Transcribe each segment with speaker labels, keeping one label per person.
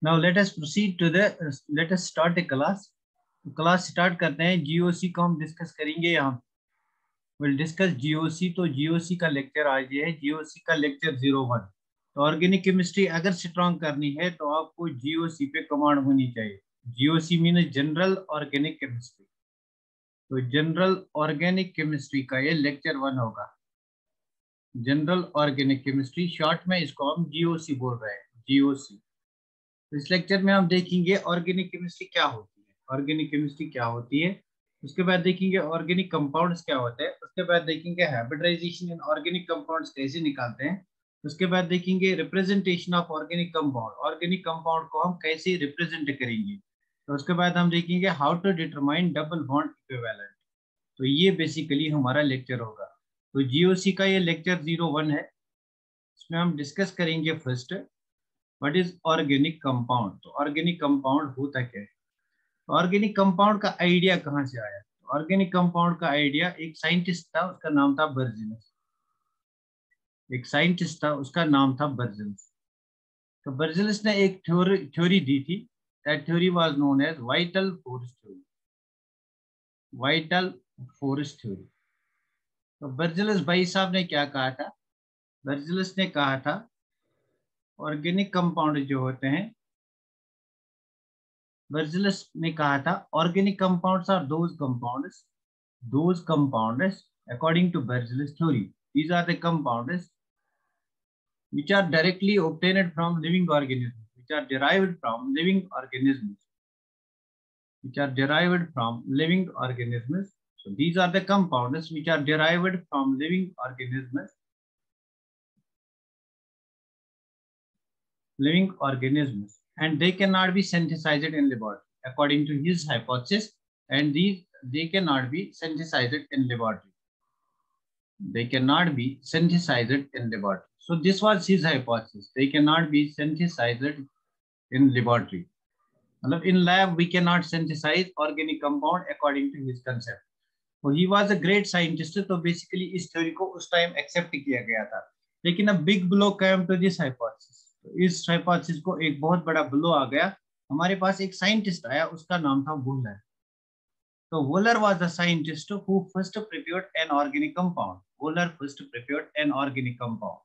Speaker 1: Now let us proceed to the let us start a class. तो class start करते हैं। GOC को हम डिस्कस करेंगे यहाँ। Will discuss GOC. तो जीओसी का लेक्चर आज ये है, जीओसी का लेक्चर 01। तो ऑर्गेनिक केमिस्ट्री अगर स्ट्रॉन्ग करनी है तो आपको जीओसी पे कमांड होनी चाहिए। GOC mean general organic chemistry. तो जनरल ऑर्गेनिक केमिस्ट्री का ये लेक्चर 1 होगा। जनरल ऑर्गेनिक केमिस्ट्री, शॉर्ट में इसको हम जीओसी बोल रहे हैं, जीओसी। तो इस लेक्चर में हम देखेंगे ऑर्गेनिक केमिस्ट्री क्या होती है, ऑर्गेनिक केमिस्ट्री क्या होती है। उसके बाद देखेंगे ऑर्गेनिक कंपाउंड्स क्या होते हैं। उसके बाद देखेंगे हाइब्रिडाइजेशन इन ऑर्गेनिक कंपाउंड्स कैसे निकालते हैं। उसके बाद देखेंगे representation of organic compound, organic compound को हम कैसे रिप्रेजेंट करेंगे। तो उसके बाद हम देखेंगे how to determine double bond equivalent. तो ये बेसिकली हमारा लेक्चर होगा। तो जीओसी का ये लेक्चर 01 है। इसमें हम डिस्कस करेंगे first what is organic compound. तो ऑर्गेनिक कंपाउंड होता क्या है, ऑर्गेनिक कंपाउंड का आइडिया कहाँ से आया। ऑर्गेनिक कंपाउंड का आइडिया एक साइंटिस्ट था, उसका नाम था बर्जेलिस। एक साइंटिस्ट था, उसका नाम था बर्जेलिस। तो बर्जेलिस ने एक थ्योरी दी थी। That theory was known as vital force theory, vital force theory. तो बर्जेलिस भाई साहब ने क्या कहा था, बर्जेलिस ने कहा था ऑर्गेनिक कंपाउंड जो होते हैं, बर्जेलिस ने कहा था organic compounds are those compounds according to Bergelius theory, these are the compounds which are directly obtained from living organisms, which are derived from living organisms, which are derived from living organisms. So these are the compounds which are derived from living organisms, and they cannot be synthesized in laboratory according to his hypothesis. And these they cannot be synthesized in laboratory, they cannot be synthesized in laboratory. So this was his hypothesis, they cannot be synthesized in laboratory. In lab we cannot synthesize organic compound according to his concept. So he was a great scientist. तो basically इस theory को उस time accept किया गया था। लेकिन अब big blow came to this hypothesis. तो इस hypothesis को एक बहुत बड़ा blow आ गया। हमारे पास एक scientist आया, उसका नाम था Wular. So Wooler was the scientist who first prepared an organic compound. Wooler first prepared an organic compound.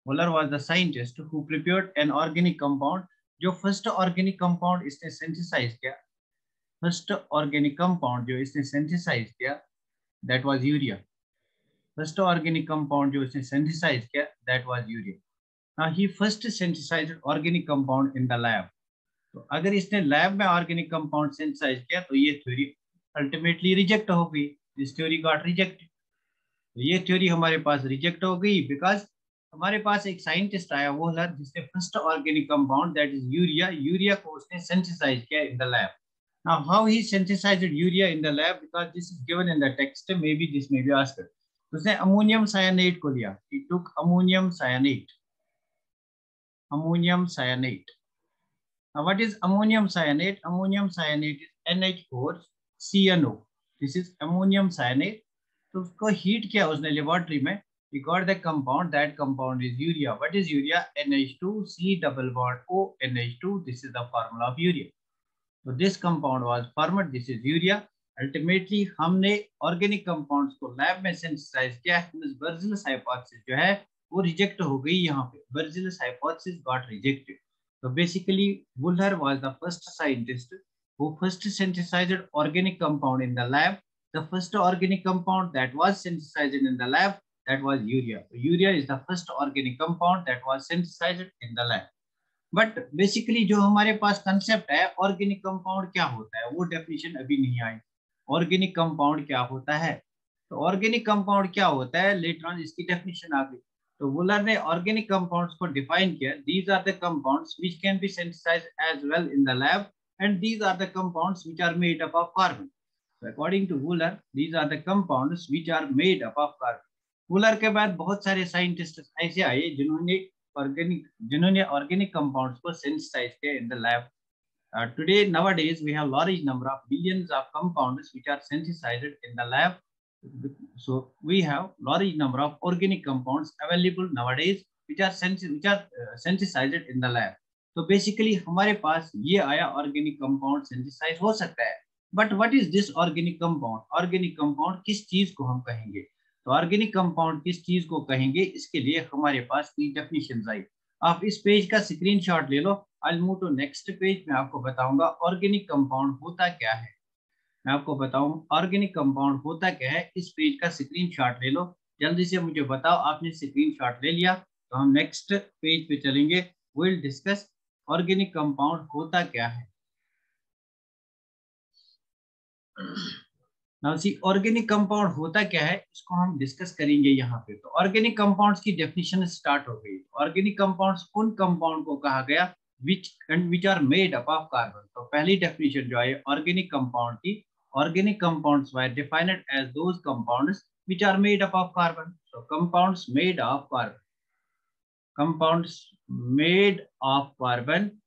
Speaker 1: Wooler was the scientist who prepared an organic compound. जो first organic compound इसने synthesize किया, first organic compound जो इसने synthesize किया, that was urea. First organic compound जो इसने synthesize किया, that was urea. Now he first synthesized organic compound in the lab. तो अगर इसने लैब में ऑर्गेनिक कंपाउंड सिंथेसाइज किया तो ये थ्योरी अल्टीमेटली रिजेक्ट हो गई। This theory got rejected. तो ये थ्योरी हमारे पास रिजेक्ट हो गई बिकॉज हमारे पास एक साइंटिस्ट आया वोलर, जिसने first organic compound that is urea, urea को उसने सिंथेसाइज किया in the lab. Now how he synthesized urea in the lab, because this is given in the text, may be this may be asked. उसने ammonium cyanide को लिया, ही टुक ammonium cyanide, ammonium cyanide. Now, what is ammonium cyanide? Ammonium cyanide is NH4CnO. This is ammonium cyanide. तो उसको heat किया उसने laboratory में, he got the compound, that compound is urea. What is urea? NH2C double bond O NH2. This is the formula of urea. So this compound was formed. This is urea. Ultimately हमने organic compounds को lab में synthesize किया। Berzelius hypothesis जो है वो reject हो गई यहाँ पे। Berzelius hypothesis got rejected. So basically, Wooler was the first scientist who first synthesized organic compound in the lab. The first organic compound that was synthesized in the lab, that was urea. So urea is the first organic compound that was synthesized in the lab. But basically जो हमारे पास concept है organic compound क्या होता है, वो definition अभी नहीं आई। Organic compound क्या होता है, तो organic compound क्या होता है later on इसकी definition आ गई। तो वुलर ने ऑर्गेनिक कंपाउंड्स को डिफाइन किया, these are the compounds which can be synthesized as well in the lab, and these are the compounds which are made up of carbon. So according to Wooler, these are the compounds which are made up of carbon. Wular के बाद बहुत सारे scientist ऐसे आए जिन्होंने organic compounds को synthesise किया in the lab. Today nowadays we have large number of billions of compounds which are synthesized in the lab. So we have large number of organic compounds available nowadays which are synthesized in the lab. तो basically हमारे पास ये आया organic compound synthesise हो सकता है। But what is this organic compound? Organic compound किस चीज को हम कहेंगे? तो ऑर्गेनिक कंपाउंड किस चीज को कहेंगे, इसके लिए हमारे पास तीन डेफिनेशन आई। आप इस पेज का स्क्रीनशॉट ले लो। I move to next page में आपको बताऊंगा ऑर्गेनिक कंपाउंड होता क्या है। मैं आपको बताऊं ऑर्गेनिक कंपाउंड होता क्या है, इस पेज का स्क्रीनशॉट ले लो। जल्दी से मुझे बताओ, आपने स्क्रीनशॉट ले लिया तो हम नेक्स्ट पेज पे चलेंगे। विल डिस्कस ऑर्गेनिक कंपाउंड होता क्या है। नाउ सी ऑर्गेनिक कंपाउंड होता क्या है, इसको हम डिस्कस करेंगे यहाँ पे। तो ऑर्गेनिक कंपाउंड्स की डेफिनेशन स्टार्ट हो गई। ऑर्गेनिक कंपाउंड्स उन कंपाउंड को कहा गया which are made up of carbon। तो पहली डेफिनेशन जो है ऑर्गेनिक कंपाउंड की, organic compounds were defined as those compounds which are made up of carbon। So compounds made of carbon, compounds made of carbon,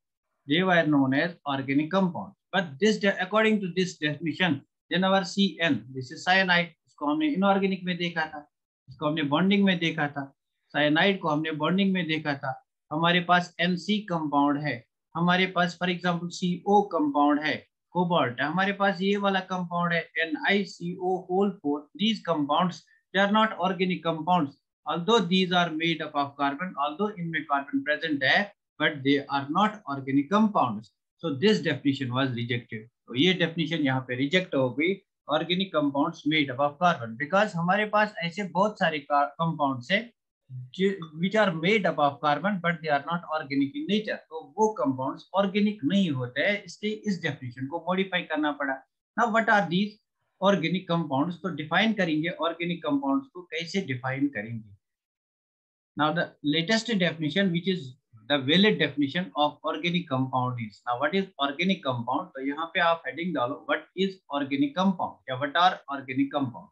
Speaker 1: they were known as organic compounds। But this, according to this definition, then our CN, this is cyanide, इसको हमने inorganic में देखा था, इसको हमने bonding में देखा था। साइनाइड को हमने बॉन्डिंग में देखा था। हमारे पास NC कंपाउंड है, हमारे पास फॉर एग्जांपल CO कंपाउंड है, कोबाल्ट है, हमारे पास ये वाला कंपाउंड है NiCO4। These compounds they are not organic compounds, although these are made up of carbon, although इनमें कार्बन प्रेजेंट है, but they are not organic compounds। So this definition was rejected। तो ये definition यहाँ पे reject हो गई, organic compounds made up of carbon, because हमारे पास ऐसे बहुत सारे compounds है which are made up of carbon but they are not organic in nature। तो वो compounds organic नहीं होते हैं, इसलिए इस definition को modify करना पड़ा। Now what are these organic compounds? तो define करेंगे organic compounds को कैसे define करेंगे। Now the latest definition, which is the valid definition of organic compound is, now what is organic compound? तो यहाँ पे आप heading डालो what is organic compound या what are organic compounds।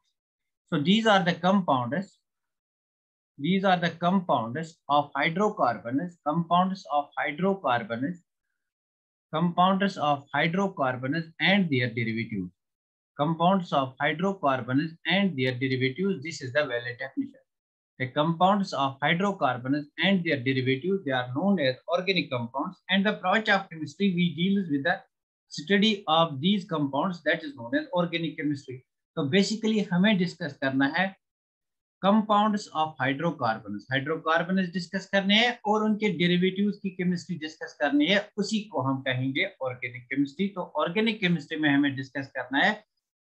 Speaker 1: So these are the compounds, these are the compounds of hydrocarbons, compounds of hydrocarbons, compounds of hydrocarbons and their derivatives, compounds of hydrocarbons and their derivatives, this is the valid definition। The compounds of hydrocarbons and their derivatives, they are known as organic compounds, and the branch of chemistry we deal with the study of these compounds, that is known as organic chemistry। तो basically हमें discuss करना है compounds of hydrocarbons, hydrocarbons discuss करने हैं और उनके derivatives की chemistry discuss करनी है, उसी को हम कहेंगे ऑर्गेनिक केमिस्ट्री। तो ऑर्गेनिक केमिस्ट्री में हमें डिस्कस करना है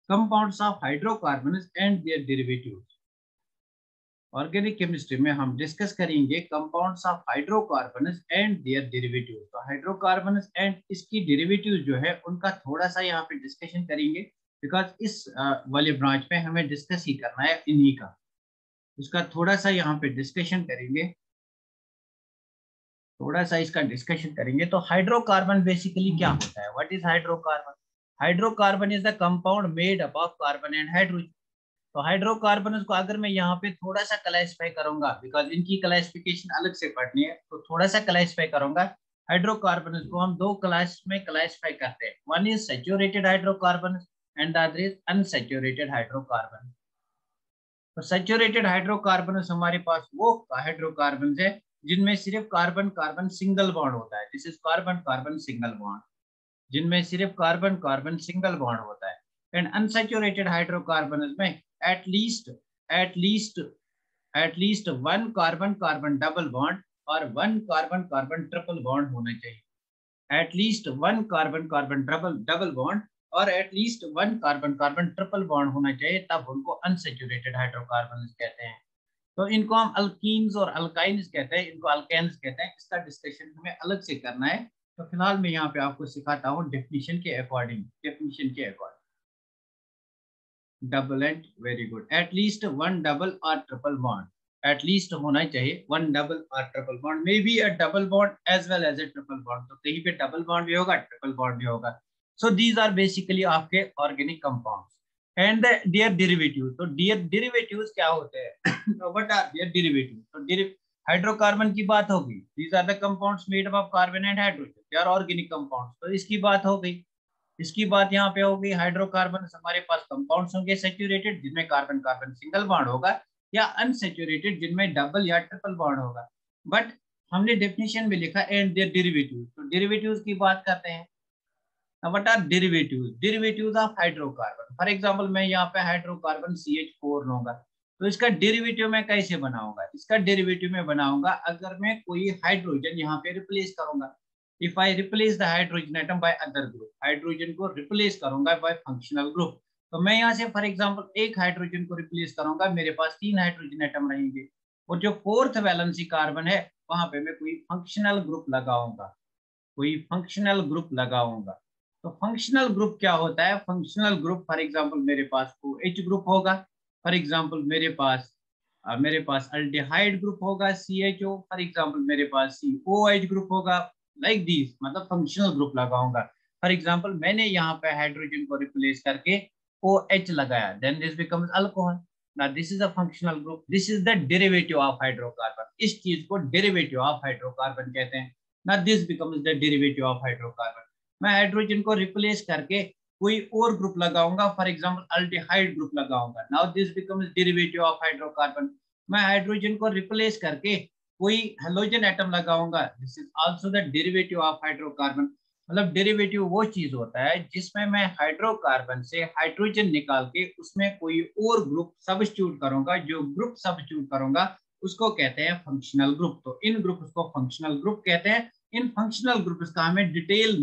Speaker 1: compounds of hydrocarbons and their derivatives. Organic chemistry में हम डिस्कस करेंगे compounds of hydrocarbons and their derivatives. तो हाइड्रोकार्बन्स एंड इसकी डेरिवेटिव्स जो है उनका थोड़ा सा यहाँ पे डिस्कशन करेंगे, बिकॉज इस वाले ब्रांच में हमें डिस्कस ही करना है इन्हीं का, उसका थोड़ा सा यहाँ पे डिस्कशन करेंगे, थोड़ा सा इसका डिस्कशन करेंगे। तो हाइड्रोकार्बन बेसिकली क्या होता है? What is hydrocarbon? Hydrocarbon is the compound made up of carbon and hydrogen. तो हाइड्रोकार्बन को अगर मैं यहाँ पे थोड़ा सा क्लासिफाई करूंगा, बिकॉज इनकी क्लासिफिकेशन अलग से पढ़नी है, तो थोड़ा सा क्लासिफाई करूंगा। हाइड्रोकार्बन को हम दो क्लास में क्लासिफाई करते हैं, one is saturated hydrocarbon and the other is unsaturated hydrocarbon. तो सैचुरेटेड हाइड्रोकार्बन हमारे पास वो हाइड्रोकार्बन है जिनमें सिर्फ कार्बन कार्बन सिंगल बॉन्ड होता है, this is carbon carbon single bond, जिनमें सिर्फ कार्बन कार्बन सिंगल बॉन्ड होता है। एंड अनसैचुरेटेड हाइड्रोकार्बन में at least one carbon carbon double bond और one carbon carbon triple bond होना चाहिए। At least one carbon carbon double bond और at least one carbon carbon triple bond होना चाहिए, तब उनको अनसैचुरेटेड हाइड्रोकार्बन कहते हैं। तो इनको हम अल्कीन्स और अल्काइन्स कहते हैं, इनको अल्केन्स कहते हैं। इसका डिस्कशन हमें अलग से करना है, तो फिलहाल मैं यहाँ पे आपको सिखाता हूँ डेफिनेशन के अकॉर्डिंग। डेफिनेशन के according double and very good, at least one double और ट्रिपल बॉन्ड, एटलीस्ट होना चाहिए वन डबल और triple bond, may be a double bond as well as a triple bond. तो कहीं पे डबल बॉन्ड भी होगा, ट्रिपल बॉन्ड भी होगा। सो दीज आर बेसिकली आपके organic compounds and their derivatives. तो डेरिवेटिव्स क्या होते हैं? What are their derivatives? तो हाइड्रोकार्बन की बात होगी, these are the compounds made up of carbon and hydrogen, they are organic compounds. तो इसकी बात हो गई, इसकी बात यहाँ पे हो गई। हाइड्रोकार्बन हमारे पास कंपाउंड्स होंगे सैचुरेटेड, जिनमें कार्बन कार्बन सिंगल बॉन्ड होगा, या अनसैचुरेटेड जिनमें डबल या ट्रिपल बॉन्ड होगा। बट हमने डेफिनेशन में लिखा एंड देयर डेरिवेटिव, तो डेरिवेटिव्स की बात करते हैं। What are derivatives? Derivatives of hydrocarbon. For example मैं यहाँ पे हाइड्रोकार्बन CH4 लूंगा, तो इसका डेरिवेटिव मैं कैसे बनाऊंगा? इसका डेरिवेटिव मैं बनाऊंगा अगर मैं कोई हाइड्रोजन यहाँ पे रिप्लेस करूंगा। If I replace the hydrogen atom by other group, hydrogen को रिप्लेस करूंगा बाय फंक्शनल ग्रुप, तो मैं यहाँ से फॉर एग्जांपल एक हाइड्रोजन को रिप्लेस करूंगा, मेरे पास 3 हाइड्रोजन एटम रहेंगे, और जो फोर्थ वैलेंसी कार्बन है वहां पे मैं कोई फंक्शनल ग्रुप लगाऊंगा, कोई फंक्शनल ग्रुप लगाऊंगा। तो फंक्शनल ग्रुप क्या होता है? फंक्शनल ग्रुप फॉर एग्जांपल मेरे पास OH ग्रुप होगा, फॉर एग्जांपल मेरे पास अल्डिहाइड ग्रुप होगा CHO, फॉर एग्जांपल मेरे पास COH ग्रुप होगा, लाइक दिस, मतलब फंक्शनल ग्रुप लगाऊंगा। फॉर एग्जांपल मैंने यहाँ पे हाइड्रोजन को रिप्लेस करके OH लगाया, then this becomes alcohol. now this is a functional group, this is the derivative of hydrocarbon, इस चीज को डेरिवेटिव ऑफ हाइड्रोकार्बन कहते हैं। now this becomes the derivative of hydrocarbon। मैं हाइड्रोजन को रिप्लेस करके कोई और ग्रुप लगाऊंगा, फॉर एग्जांपल अल्डिहाइड ग्रुप लगाऊंगा, now this becomes derivative of hydrocarbon. मैं हाइड्रोजन को रिप्लेस करके कोई हेलोजन एटम लगाऊंगा, this is also the derivative of hydrocarbon. मतलब डेरिवेटिव वो चीज होता है जिसमें मैं हाइड्रोकार्बन से हाइड्रोजन निकाल के उसमें कोई और ग्रुप सब्स्टिट्यूट करूंगा, जो ग्रुप सब्स्टिट्यूट करूंगा उसको कहते हैं फंक्शनल ग्रुप। तो इन ग्रुप्स को फंक्शनल ग्रुप कहते हैं। इन फंक्शनल ग्रुप्स का हमें डिटेल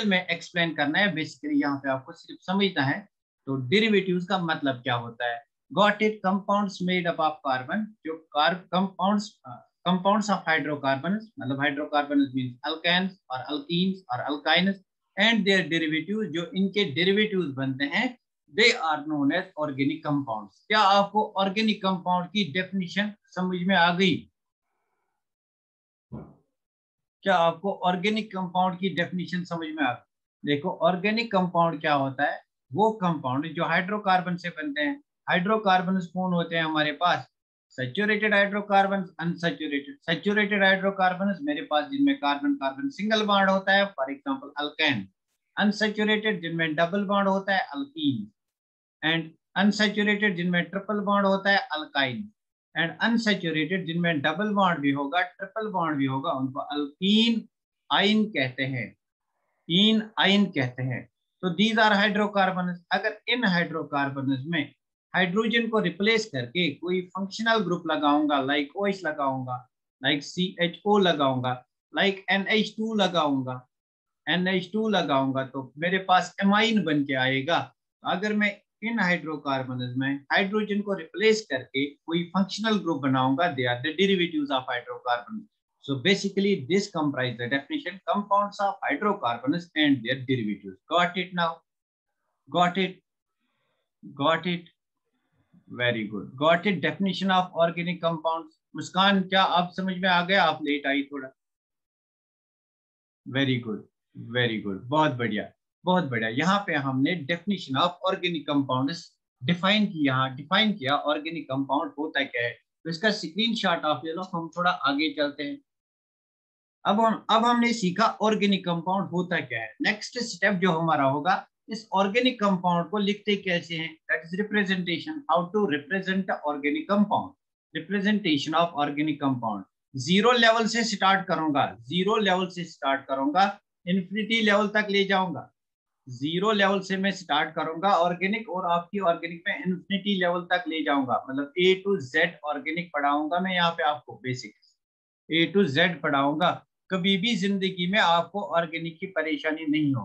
Speaker 1: में एक्सप्लेन करना है। बेसिकली यहाँ पे आपको सिर्फ समझना है। तो डेरिवेटिव्स का मतलब क्या होता है? Got it, compounds made up of carbon, जो कंपाउंड्स ऑफ हाइड्रोकार्बन, मतलब हाइड्रोकार्बन मींस अल्केन्स और अल्कीन्स और अल्काइन्स, एंड देयर डेरिवेटिव्स, जो इनके डेरिवेटिव्स बनते हैं, they are known as organic compounds. क्या आपको ऑर्गेनिक कंपाउंड की डेफिनेशन समझ में आ गई? क्या आपको ऑर्गेनिक कंपाउंड की डेफिनेशन समझ में आ गई? देखो, ऑर्गेनिक कंपाउंड क्या होता है? वो कंपाउंड जो हाइड्रोकार्बन से बनते हैं। हाइड्रोकार्बन कौन होते हैं हमारे पास? Saturated hydrocarbon, unsaturated. Saturated hydrocarbon मेरे पास जिनमें कार्बन कार्बन सिंगल बॉन्ड होता है, फॉर एग्जांपल अल्केन। अनसैचुरेटेड जिनमें डबल बॉन्ड होता है, अल्कीन। एंड अनसैचुरेटेड जिनमें ट्रिपल बॉन्ड होता है, अल्काइन। एंड अनसैचुरेटेड जिनमें डबल बॉन्ड भी होगा, ट्रिपल बॉन्ड भी होगा, उनको अल्कीन आइन कहते हैं, इन आइन कहते हैं। तो दीज आर हाइड्रोकार्बन। अगर इन हाइड्रोकार्बन में हाइड्रोजन को रिप्लेस करके कोई फंक्शनल ग्रुप लगाऊंगा, लाइक OH लगाऊंगा, लाइक CHO लगाऊंगा, लाइक NH2 लगाऊंगा, NH2 लगाऊंगा, तो मेरे पास एमाइन बन के आएगा। अगर मैं इन हाइड्रोकार्बन में हाइड्रोजन को रिप्लेस करके कोई फंक्शनल ग्रुप बनाऊंगा, they are the derivatives of hydrocarbon. So basically this comprise the definition compounds of hydrocarbons and their derivatives. Got it now? Got it? Got it? Very good. Got it? Definition of organic compounds. मुस्कान, क्या आप समझ में आ गया? आप late आई थोड़ा। Very good, very good, बहुत बढ़िया, बहुत बढ़िया। यहाँ पे हमने definition of organic compounds define किया ऑर्गेनिक कंपाउंड होता क्या है। तो इसका स्क्रीनशॉट आप ले लो, हम थोड़ा आगे चलते हैं। अब हमने सीखा ऑर्गेनिक कंपाउंड होता क्या है। नेक्स्ट स्टेप जो हमारा होगा, इस ऑर्गेनिक कंपाउंड को लिखते कैसे हैं, that is representation. How to represent organic compound, representation of organic compound. Zero level से स्टार्ट करूंगा, जीरो लेवल से स्टार्ट करूंगा, इन्फिनिटी लेवल तक ले जाऊंगा। जीरो लेवल से मैं स्टार्ट करूंगा ऑर्गेनिक, और आपकी ऑर्गेनिक में इन्फिनिटी लेवल तक ले जाऊंगा, मतलब A to Z ऑर्गेनिक पढ़ाऊंगा मैं यहाँ पे आपको, बेसिक A to Z पढ़ाऊंगा। कभी भी जिंदगी में आपको ऑर्गेनिक की परेशानी नहीं हो।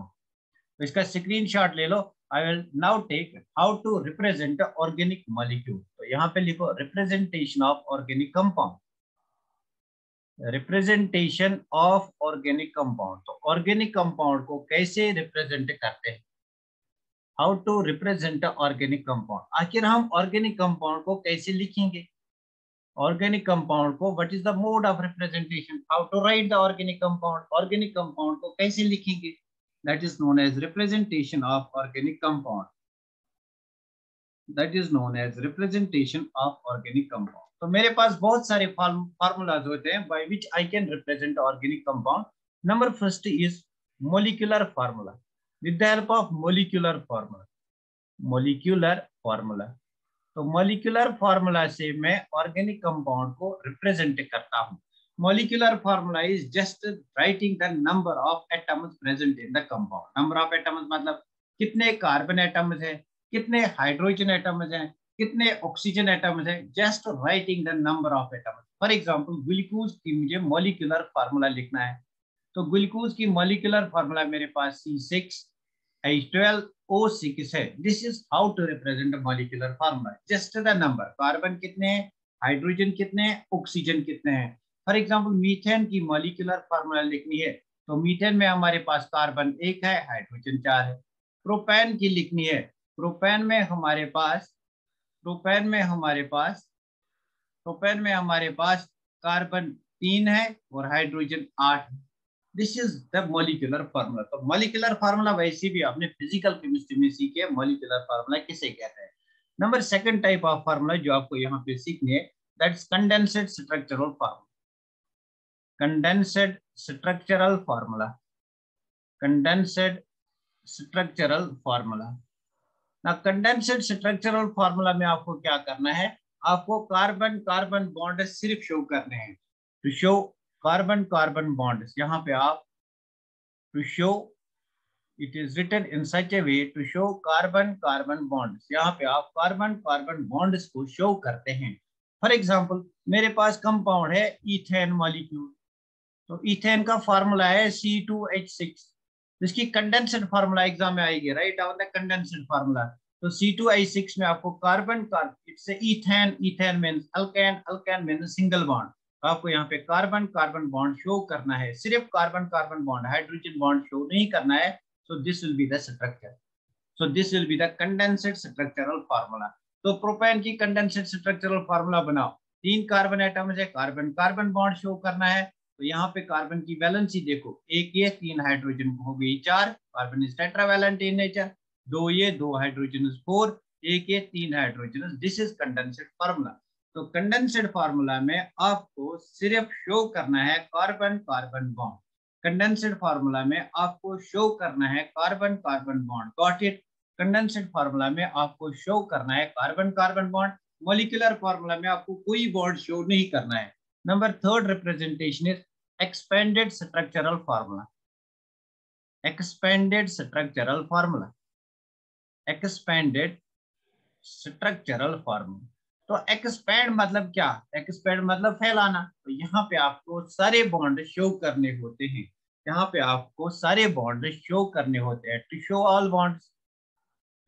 Speaker 1: तो इसका स्क्रीनशॉट ले लो। I will now take how to represent organic molecule. तो यहाँ पे लिखो representation of organic compound, representation of organic compound. तो ऑर्गेनिक कंपाउंड को कैसे रिप्रेजेंट करते हैं, how to represent organic compound. आखिर हम ऑर्गेनिक कंपाउंड को कैसे लिखेंगे? ऑर्गेनिक कंपाउंड को what is the mode of representation, how to right the organic compound. Organic compound को कैसे लिखेंगे, that is known as representation of organic compound, that is known as representation of organic compound. तो मेरे पास बहुत सारे formulas होते हैं by which I can represent organic compound. Number first is molecular formula, with the help of molecular formula, molecular formula. तो molecular formula से मैं ऑर्गेनिक कंपाउंड को रिप्रेजेंट करता हूँ। Molecular formula is just writing the number of atoms present in the compound. Number of atoms मतलब कितने carbon atoms हैं, कितने हाइड्रोजन एटम्स हैं, कितने ऑक्सीजन एटम्स हैं, just writing the number of atoms. For example glucose की मुझे molecular formula लिखना है, तो ग्लूकोज की मॉलिक्यूलर फार्मूला मेरे पास C6H12O6 है। This is how to represent molecular formula, just the number, carbon कितने हैं, हाइड्रोजन कितने हैं, ऑक्सीजन कितने हैं। फॉर एग्जांपल मीथेन की मॉलिक्यूलर फार्मूला लिखनी है, तो मीथेन में हमारे पास कार्बन 1 है, हाइड्रोजन 4 है। प्रोपेन की लिखनी है, प्रोपेन में हमारे पास प्रोपेन में हमारे पास प्रोपेन में हमारे पास कार्बन 3 है और हाइड्रोजन 8 है। This is the molecular formula. तो मॉलिक्यूलर फार्मूला वैसे भी आपने फिजिकल केमिस्ट्री में सीखे, मॉलिक्यूलर फार्मूला किसे कहते हैं। Number second type of formula जो आपको यहाँ पे सीखनी है, that's condensed structural formula. Condensed structural formula, condensed structural formula. ना कंडेंस्ड स्ट्रक्चरल फार्मूला में आपको क्या करना है, आपको कार्बन कार्बन बॉन्ड सिर्फ शो करने हैं। To show carbon carbon bonds, यहाँ पे आप to show, it is written in such a way to show carbon carbon bonds, यहाँ पे आप कार्बन कार्बन बॉन्ड्स को शो करते हैं। फॉर एग्जांपल मेरे पास कंपाउंड है इथेन मॉलिक्यूल, तो इथेन का फार्मूला है C2H6। इसकी कंडेंस्ड फार्मूला एग्जाम में आएगी, write down the condensed formula. तो C2H6 में आपको carbon carbon, it's ethane, ethane means alkane, alkane means single bond. आपको यहाँ पे कार्बन कार्बन बॉन्ड शो करना है, सिर्फ carbon carbon bond, hydrogen bond show नहीं करना है। So this will be the structure. So this will be the condensed structural formula. तो प्रोपेन की कंडेंस्ड स्ट्रक्चरल फार्मूला बनाओ, 3 कार्बन एटम है, कार्बन कार्बन बॉन्ड शो करना है। तो यहाँ पे कार्बन की वैलेंसी देखो, एक ये 3 हाइड्रोजन हो गई 4, carbon is tetravalent in nature, 2 ये 2 हाइड्रोजन 4, एक ये 3 hydrogen. This is condensed formula. तो कंडेंस्ड फार्मूला में आपको सिर्फ शो करना है carbon carbon bond, condensed formula में आपको शो करना है carbon carbon bond, got it. Condensed formula में आपको शो करना है carbon carbon bond, molecular formula में आपको कोई बॉन्ड शो नहीं करना है। Number third representation is expanded structural formula, expanded structural formula, expanded structural formula. तो एक्सपेंड मतलब क्या, एक्सपेंड मतलब फैलाना। तो यहाँ पे आपको सारे बॉन्ड शो करने होते हैं, यहाँ पे आपको सारे बॉन्ड शो करने होते हैं, to show all bonds,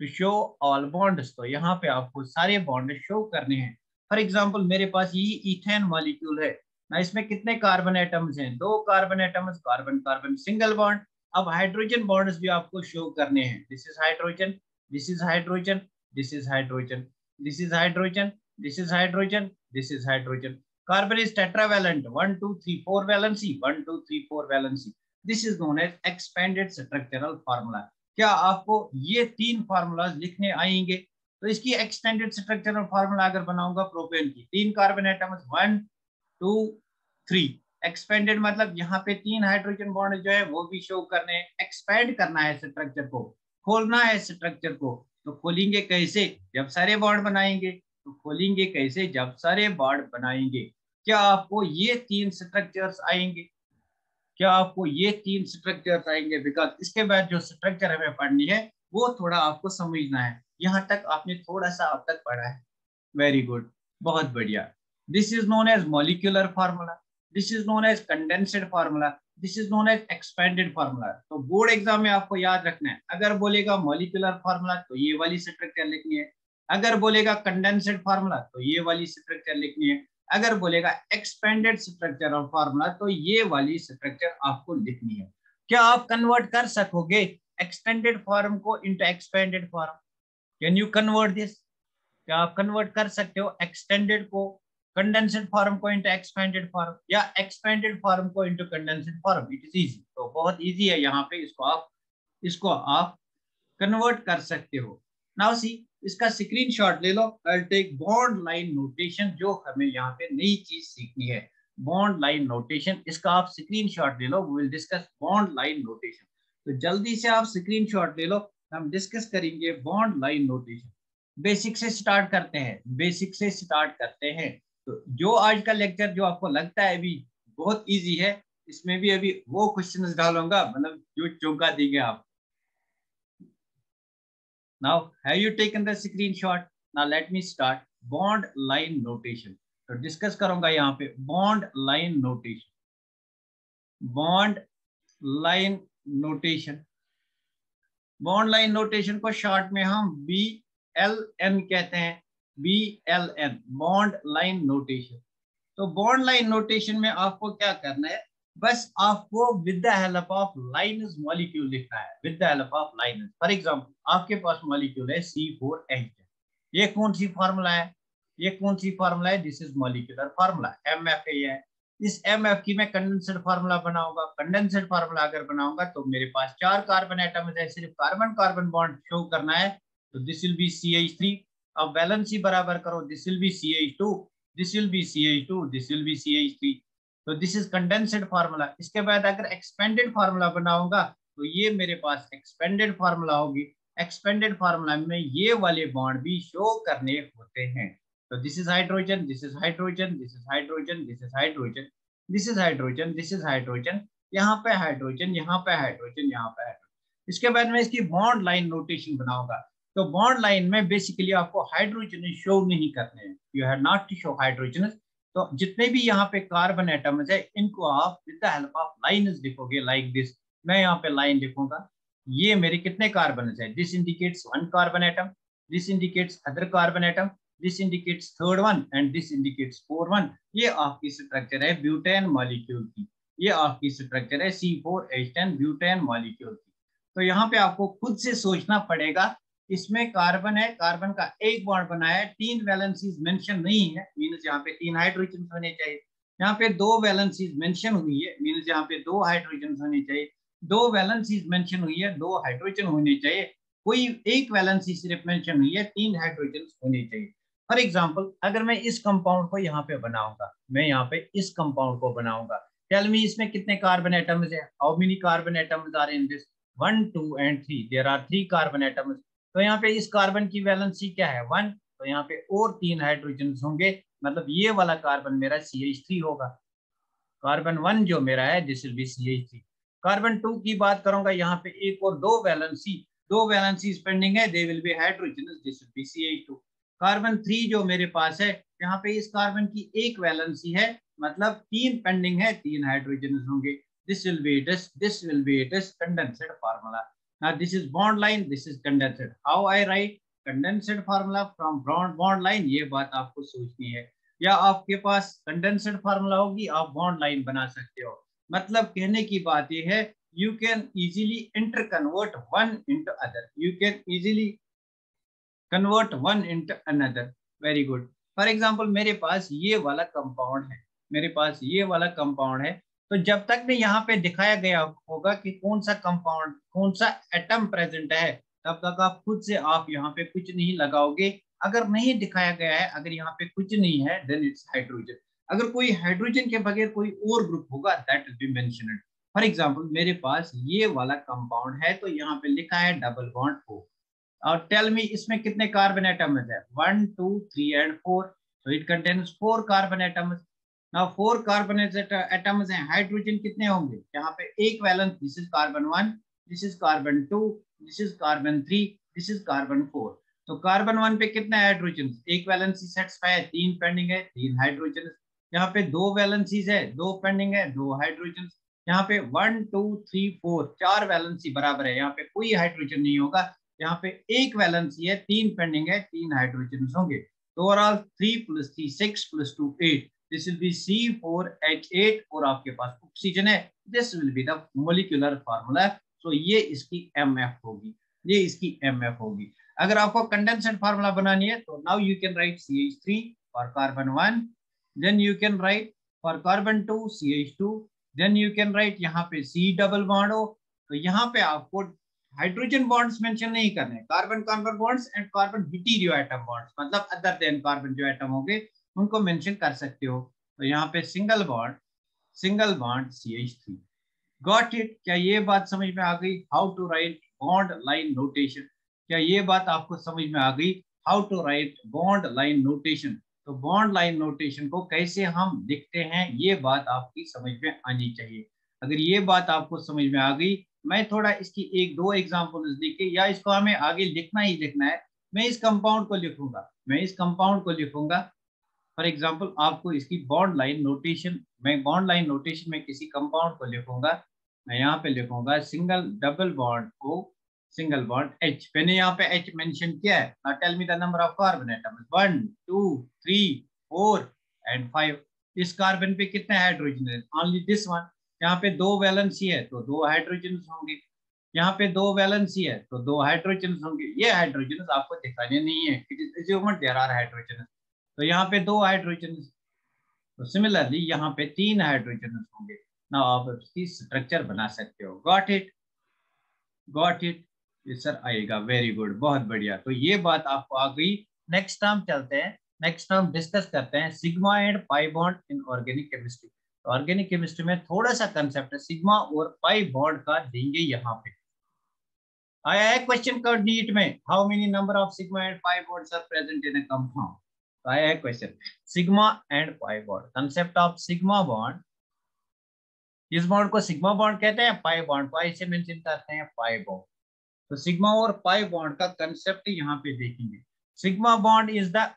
Speaker 1: to show all bonds. तो यहाँ पे आपको सारे बॉन्ड शो करने हैं। फॉर एग्जांपल मेरे पास ये इथेन मॉलिक्यूल है ना, इसमें कितने कार्बन एटम्स हैं, 2 carbon atoms, carbon carbon single bond. अब हाइड्रोजन बॉन्ड्स भी आपको शो करने हैं, this is hydrogen, this is hydrogen, this is hydrogen, this is hydrogen, this is hydrogen, this is hydrogen. Carbon is tetravalent, 1 2 3 4 valency, 1 2 3 4 valency. This is known as expanded structural formula. क्या आपको ये 3 formulas लिखने आएंगे? तो इसकी extended structural formula अगर बनाऊंगा propane की, 3 कार्बन एटम्स, 1 2 3। एक्सपेंडेड मतलब यहाँ पे 3 हाइड्रोजन बॉन्ड जो है वो भी शो करने हैं। एक्सपैंड करना है स्ट्रक्चर को, खोलना है स्ट्रक्चर को। तो खोलेंगे कैसे, जब सारे बॉन्ड बनाएंगे। तो खोलेंगे कैसे, जब सारे बॉन्ड बनाएंगे। क्या आपको ये 3 स्ट्रक्चर्स आएंगे, क्या आपको ये 3 स्ट्रक्चर्स आएंगे? बिकॉज इसके बाद जो स्ट्रक्चर हमें पढ़नी है वो थोड़ा आपको समझना है। यहाँ तक आपने थोड़ा सा अब तक पढ़ा है, वेरी गुड, बहुत बढ़िया। This is known as molecular formula, this is known as condensed formula, this is known as expanded formula. तो बोर्ड एग्जाम में आपको याद रखना है, अगर बोलेगा मॉलिक्यूलर फार्मूला तो ये वाली स्ट्रक्चर लिखनी है, अगर बोलेगा कंडेंस्ड फार्मूला तो ये वाली स्ट्रक्चर लिखनी है, अगर बोलेगा एक्सपेंडेड स्ट्रक्चर ऑफ फार्मूला तो ये वाली स्ट्रक्चर आपको लिखनी है। क्या आप कन्वर्ट कर सकोगे एक्सटेंडेड फॉर्म को into expanded form? Can you convert this? क्या आप कन्वर्ट कर सकते हो एक्सटेंडेड को, कंडेंस्ड फॉर्म को इनटू एक्सपेंडेड फॉर्म, या एक्सपेंडेड फॉर्म को into condensed form? It is easy. तो बहुत इजी है, यहाँ पे इसको आप कन्वर्ट कर सकते हो। नाउ सी, इसका स्क्रीनशॉट ले लो। I will take bond line notation, जो हमें यहाँ पे नई चीज सीखनी है, बॉन्ड लाइन नोटेशन। इसका आप स्क्रीनशॉट ले लो, we will discuss bond line notation. तो जल्दी से आप स्क्रीनशॉट ले लो, हम डिस्कस करेंगे बॉन्ड लाइन नोटेशन। बेसिक से स्टार्ट करते हैं, बेसिक से स्टार्ट करते हैं। तो जो आज का लेक्चर जो आपको लगता है अभी बहुत इजी है, इसमें भी अभी वो क्वेश्चंस डालूंगा, मतलब जो चौंका देंगे आप। Now have you taken the screenshot? Now let me start. Bond line notation, तो डिस्कस करूंगा यहाँ पे bond line notation. Bond line notation, bond line notation को शॉर्ट में हम BLN कहते हैं। BLN bond line notation. तो बॉन्ड लाइन नोटेशन में आपको क्या करना है, बस आपको with the help of lines molecule लिखना है, with the help of lines. For example आपके पास मॉलिक्यूल है C4H, ये कौन सी फार्मूला है, ये कौन सी फार्मूला है, this is molecular formula, MF है। इस MF की मैं कंडेंसर फार्मूला बनाऊंगा। कंडेंसर फार्मूला अगर बनाऊंगा तो मेरे पास 4 कार्बन एटम है, सिर्फ कार्बन कार्बन बॉन्ड शो करना है, तो दिस विल बी CH3। अब वैलेंसी बराबर करो, this will B CH2, this will be CH2, this will be CH3। तो दिस इज कंडेंस्ड फार्मूला। इसके बाद अगर एक्सपेंडेड फार्मूला बनाऊंगा तो ये मेरे पास एक्सपेंडेड फार्मूला होगी। एक्सपेंडेड फार्मूला में ये वाले बॉन्ड भी शो करने होते हैं। तो this is hydrogen, this is hydrogen, this is hydrogen, this is hydrogen, this is hydrogen, this is hydrogen, यहाँ पे हाइड्रोजन, यहाँ पे हाइड्रोजन, यहाँ पे हाइड्रोजन। इसके बाद मैं इसकी बॉन्ड लाइन नोटेशन बनाऊंगा। तो बॉन्ड लाइन में बेसिकली आपको हाइड्रोजन शो नहीं करने हैं, you have not to show hydrogen. तो जितने भी यहाँ पे कार्बन एटम्स है इनको आप with the help of lines लिखोगे, लाइक दिस। मैं यहाँ पे लाइन लिखूंगा, ये मेरे कितने कार्बन है, this indicates 1 carbon atom, this indicates other carbon atom, this indicates third one and this indicates fourth one. ये आपकी स्ट्रक्चर है ब्यूटेन मॉलिक्यूल की, ये आपकी स्ट्रक्चर है C4H10 ब्यूटेन मॉलिक्यूल की। तो यहाँ पे आपको खुद से सोचना पड़ेगा, इसमें कार्बन है, कार्बन का एक बॉन्ड बनाया है, 3 वैलेंसीज मेंशन नहीं है, मींस यहाँ पे 3 हाइड्रोजन होने चाहिए। यहाँ पे 2 वैलेंसीज मेंशन हुई है, मींस यहाँ पे 2 हाइड्रोजन होने चाहिए। 2 वैलेंसीज मेंशन हुई है, 2 हाइड्रोजन होने चाहिए। कोई एक वैलेंसी सिर्फ मेंशन हुई है, 3 हाइड्रोजन होने चाहिए। फॉर एग्जाम्पल अगर मैं इस कंपाउंड को यहाँ पे बनाऊंगा, मैं यहाँ पे इस कंपाउंड को बनाऊंगा, टेल मी इसमें कितने कार्बन एटम्स है, how many carbon atoms are in this, 1 2 and 3, there are 3 carbon atoms. तो यहाँ पे इस कार्बन की वैलेंसी क्या है, 1। तो यहाँ पे और 3 हाइड्रोजन होंगे, मतलब ये वाला कार्बन मेरा CH3 होगा। कार्बन 1 जो मेरा है this will B CH3। Carbon 2 की बात करूंगा, यहाँ पे एक और 2 वैलेंसी पेंडिंग है, they will be hydrogen, this will B CH2। Carbon 3 जो मेरे पास है, यहाँ पे इस कार्बन की एक वैलेंसी है, मतलब 3 पेंडिंग है, 3 हाइड्रोजन होंगे, this will B this will B it is condensed formula. Now this is bond line, this is condensed. How I write condensed formula from bond line, ये बात आपको सोचनी है। या आपके पास condensed formula होगी, आप bond line बना सकते हो। मतलब कहने की बात ये है, you can easily interconvert one into other. You can easily convert one into another. Very good. For example मेरे पास ये वाला कंपाउंड है, मेरे पास ये वाला कंपाउंड है। तो जब तक नहीं यहाँ पे दिखाया गया होगा कि कौन सा कंपाउंड, कौन सा एटम प्रेजेंट है, तब तक आप खुद से आप यहाँ पे कुछ नहीं लगाओगे। अगर नहीं दिखाया गया है, अगर यहाँ पे कुछ नहीं है, देन इट्स हाइड्रोजन। अगर कोई हाइड्रोजन के बगैर कोई और ग्रुप होगा, that will be mentioned. For example मेरे पास ये वाला कंपाउंड है, तो यहाँ पे लिखा है डबल बॉन्ड O। और टेल मी इसमें कितने कार्बन एटम्स है, 1 2 3 and 4। so it contains 4 carbon atoms. Now 4 carbon atoms हैं, हाइड्रोजन कितने होंगे, यहाँ पे एक valence, this is carbon 1, this is carbon 2, this is carbon 3, this is carbon 4। तो कार्बन 1 पे कितने हाइड्रोजन, एक वैलेंसी सेटिस्फाई है, 3 पेंडिंग है, 3 हाइड्रोजन। यहाँ पे 2 वैलेंसीज है, 2 पेंडिंग है, 2 हाइड्रोजन। यहाँ पे 1 2 3 4 4 वैलेंसी बराबर है, यहाँ पे कोई हाइड्रोजन नहीं होगा। यहाँ पे एक वैलेंसी है, 3 पेंडिंग है, 3 हाइड्रोजन होंगे। तो overall 3 + 3 6 + 2 8, this will B C4H8 और आपके पास ऑक्सीजन है, this will be the molecular formula. सो ये इसकी MF होगी, ये इसकी MF होगी। अगर आपको कंडेंस्ड फार्मूला बनानी है तो now you can write CH3 for carbon 1, then you can write for carbon 2 CH2, then you can write यहाँ पे C डबल बॉन्ड हो। तो यहाँ पे आपको हाइड्रोजन बॉन्ड्स मेंशन नहीं करने, carbon carbon bonds and carbon हीटेरियो atom bonds, मतलब अदर देन कार्बन जो एटम होंगे उनको मेंशन कर सकते हो। तो यहाँ पे single bond CH3। Got it? क्या ये बात समझ में आ गई, how to write bond line notation? क्या ये बात आपको समझ में आ गई how to write bond line notation. तो बॉन्ड लाइन नोटेशन को कैसे हम लिखते हैं, ये बात आपकी समझ में आनी चाहिए। अगर ये बात आपको समझ में आ गई, मैं थोड़ा इसकी एक दो एग्जांपल्स लिख के, या इसको हमें आगे लिखना ही लिखना है, मैं इस कंपाउंड को लिखूंगा, फॉर एग्जांपल आपको इसकी बॉन्ड लाइन नोटेशन, मैं बॉन्ड लाइन नोटेशन में किसी कंपाउंड को लिखूंगा, मैं यहाँ पे लिखूंगा single double bond O single bond H। मैंने यहाँ पे H मेंशन किया है। Now tell me the number of carbon atoms, 1 2 3 4 and 5। इस कार्बन पे कितने हाइड्रोजन है? Only this one. यहाँ पे दो वैलेंसी है तो दो हाइड्रोजन होंगे, यहाँ पे दो वैलेंसी है तो दो हाइड्रोजन होंगे। ये हाइड्रोजन आपको दिखाने नहीं है, it is assumed there are hydrogen. तो यहाँ पे दो हाइड्रोजन, तो सिमिलरली यहाँ पे तीन हाइड्रोजन होंगे। ना आप इसकी स्ट्रक्चर बना सकते हो। Got it? ये सर आएगा, वेरी गुड, बहुत बढ़िया। तो ये बात आपको आ गई। नेक्स्ट हम चलते हैं, नेक्स्ट हम डिस्कस करते हैं sigma and pi bond in organic chemistry. Organic chemistry में थोड़ा सा कंसेप्ट है सिग्मा और पाई बॉन्ड का, देंगे यहाँ पे। आया है क्वेश्चन का नीट में, how many number of sigma and pi bonds are present in a compound. तो आया है question sigma and pi bond, concept of sigma bond. इस बॉन्ड को सिग्मा बॉन्ड कहते हैं, पाई बॉन्ड को ऐसे मेंशन करते हैं पाई बॉन्ड। तो सिग्मा और पाई बॉन्ड का कंसेप्ट यहाँ पे देखेंगे। Sigma bond is the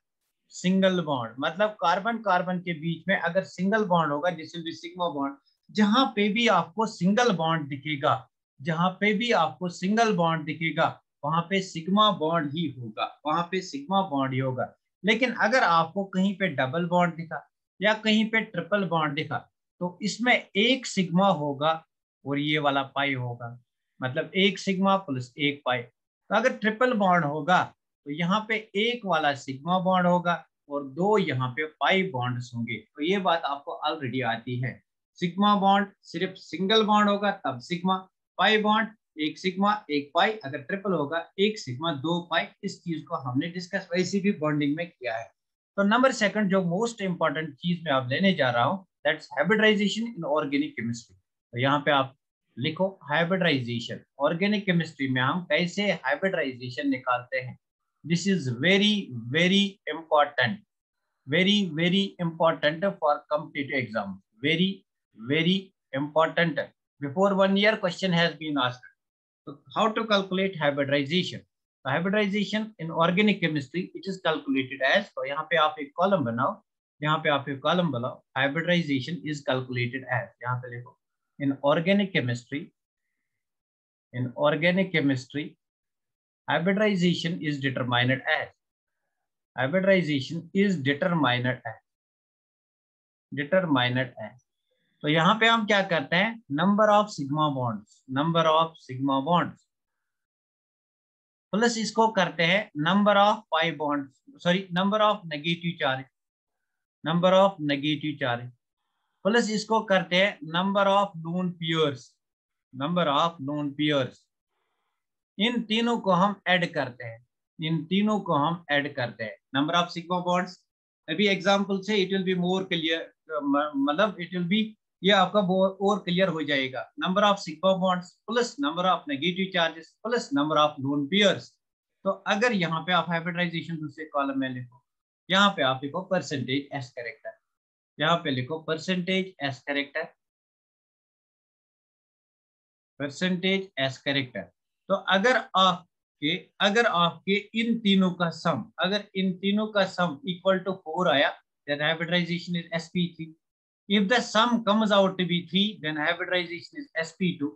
Speaker 1: single bond, मतलब कार्बन कार्बन के बीच में अगर सिंगल बॉन्ड होगा this will B sigma bond. जहां पे भी आपको सिंगल बॉन्ड दिखेगा, जहां पे भी आपको सिंगल बॉन्ड दिखेगा, वहां पे सिग्मा बॉन्ड ही होगा, वहां पे सिग्मा बॉन्ड ही होगा। लेकिन अगर आपको कहीं पे डबल बॉन्ड दिखा या कहीं पे ट्रिपल बॉन्ड दिखा, तो इसमें एक सिग्मा होगा और ये वाला पाई होगा, मतलब एक सिग्मा प्लस एक पाई। तो अगर ट्रिपल बॉन्ड होगा तो यहाँ पे एक वाला सिग्मा बॉन्ड होगा और दो यहाँ पे पाई बॉन्ड्स होंगे। तो ये बात आपको ऑलरेडी आती है। सिग्मा बॉन्ड सिर्फ सिंगल बॉन्ड होगा तब सिग्मा, पाई बॉन्ड एक सिग्मा एक पाई, अगर ट्रिपल होगा एक सिग्मा दो पाई। इस चीज को हमने डिस्कस वैसे भी बॉन्डिंग में किया है। तो नंबर सेकंड जो मोस्ट इंपॉर्टेंट चीज मैं आप लेने जा रहा हूँ, that's hybridization in organic chemistry. तो यहाँ पे आप लिखो हाइब्रिडाइजेशन। ऑर्गेनिक केमिस्ट्री में हम कैसे हाइब्रिडाइजेशन निकालते हैं। This is very very important, very important for competitive exam, very important. Before 1 year question has been asked. तो how to calculate hybridisation. Hybridisation in organic chemistry it is calculated as, तो यहाँ पे आप एक column बनाओ, यहाँ पे आप एक कॉलम बनाओ, हाइब्रिडाइजेशन इज कैलकुलेटेड एज, यहाँ पे लिखो in organic chemistry, hybridization is determined as, तो यहाँ पे हम क्या करते हैं, number of sigma bonds plus इसको करते हैं number of pi bonds, sorry number of negative charge, plus इसको करते हैं नंबर ऑफ लोन पेयर्स। इन तीनों को हम ऐड करते हैं, नंबर ऑफ सिग्मा बॉन्ड्स। अभी एग्जांपल से it will be more clear, मतलब इट विल बी, ये आपका और क्लियर हो जाएगा। Number of sigma bonds plus number of negative charges plus number of lone pairs. तो अगर यहाँ पे आप हाइब्रिडाइजेशन दूसरे कॉलम में लिखो, यहाँ पे आप लिखो परसेंटेज एस कैरेक्टर, यहाँ पे लिखो परसेंटेज एस कैरेक्टर। तो अगर आपके इन तीनों का सम, इक्वल टू 4 आया, then hybridization is sp3. If the sum comes out to be 3, then hybridization is sp2.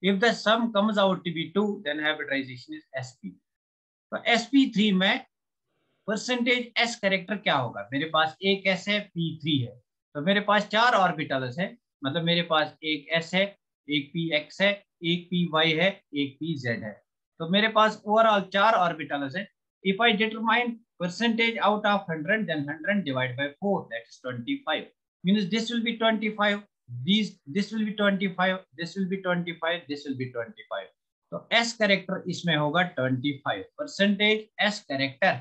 Speaker 1: If the sum comes out to be 2, then hybridization is sp. तो sp3 में percentage s character क्या होगा, मेरे पास एक s है, p3 है, तो मेरे पास 4 ऑर्बिटल्स है, मतलब मेरे पास एक s है, एक px है, एक py है, एक pz है, तो मेरे पास ओवरऑल 4 ऑर्बिटल्स है। If I determine percentage out of 100, then 100 divided by 4, that is 25, means this will be 25, this will be 25, this will be 25, this will be 25। तो s कैरेक्टर इसमें होगा 25, परसेंटेज s कैरेक्टर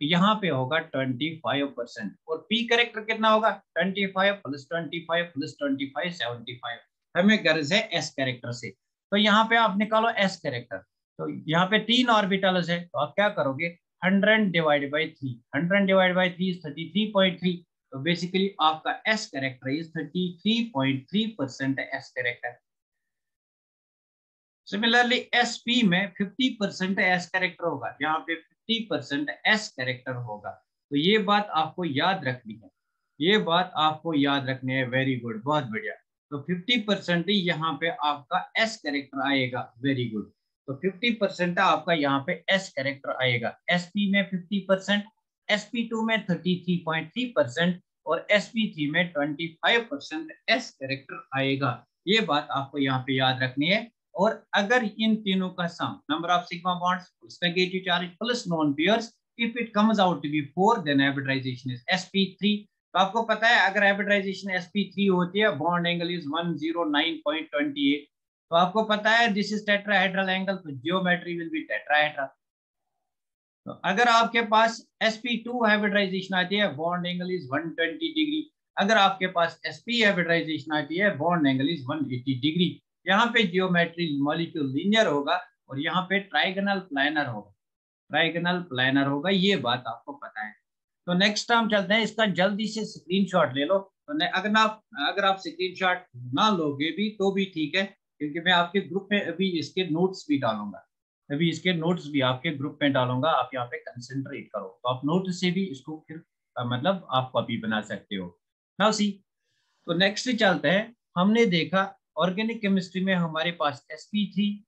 Speaker 1: यहाँ पे होगा 25%, और p character कितना होगा 25 plus 25 plus 25 75। हमें गर्ज है s कैरेक्टर से, तो यहाँ पे आप निकालो s कैरेक्टर। तो यहाँ पे 3 ऑर्बिटल्स है, तो आप क्या करोगे, 100 divided by 3, 100 divided by 3 is 33.3। तो बेसिकली आपका S character is 33.3% S character. Similarly SP में 50% एस कैरेक्टर होगा, यहाँ पे 50% एस कैरेक्टर होगा। तो ये बात आपको याद रखनी है, ये बात आपको याद रखनी है। वेरी गुड, बहुत बढ़िया। तो 50% यहाँ पे आपका एस कैरेक्टर आएगा। Very good. तो 50% आपका यहाँ पे एस कैरेक्टर आएगा। एसपी में 50%, sp2 में 33.3% और sp3 में 25% एस कैरेक्टर आएगा। ये बात आपको यहाँ पे याद रखनी है। और अगर इन तीनों का सम, number of sigma bonds plus negative charge plus non pairs, if it comes out to be 4 then hybridisation is sp3। तो आपको पता है अगर हाइब्रिडाइजेशन sp3 होती है, बॉन्ड एंगल इज 109.28। तो आपको पता है दिस इज टेट्राहेड्रल एंगल, तो जियोमेट्री विल बी टेट्राहेड्रल। तो अगर आपके पास sp2 हाइब्रिडाइजेशन आती है, बॉन्ड एंगल इज 120 डिग्री। अगर आपके पास sp हाइब्रिडाइजेशन आती है, बॉन्ड एंगल इज 180 डिग्री। यहाँ पे जियोमेट्री मॉलिक्यूल लीनियर होगा और यहाँ पे ट्राइगोनल प्लानर होगा, ट्राइगोनल प्लानर होगा। ये बात आपको पता है। तो नेक्स्ट हम चलते हैं, इसका जल्दी से स्क्रीनशॉट ले लो। तो अगर आप स्क्रीनशॉट ना लोगे भी तो भी ठीक है, क्योंकि मैं आपके ग्रुप में अभी इसके नोट्स भी डालूंगा, अभी इसके नोट्स भी आपके ग्रुप में डालूंगा। आप यहाँ पे कंसंट्रेट करो, तो आप नोट से भी इसको फिर मतलब आप कॉपी बना सकते हो। नाउ सी, तो नेक्स्ट चलते हैं। हमने देखा ऑर्गेनिक केमिस्ट्री में हमारे पास sp3,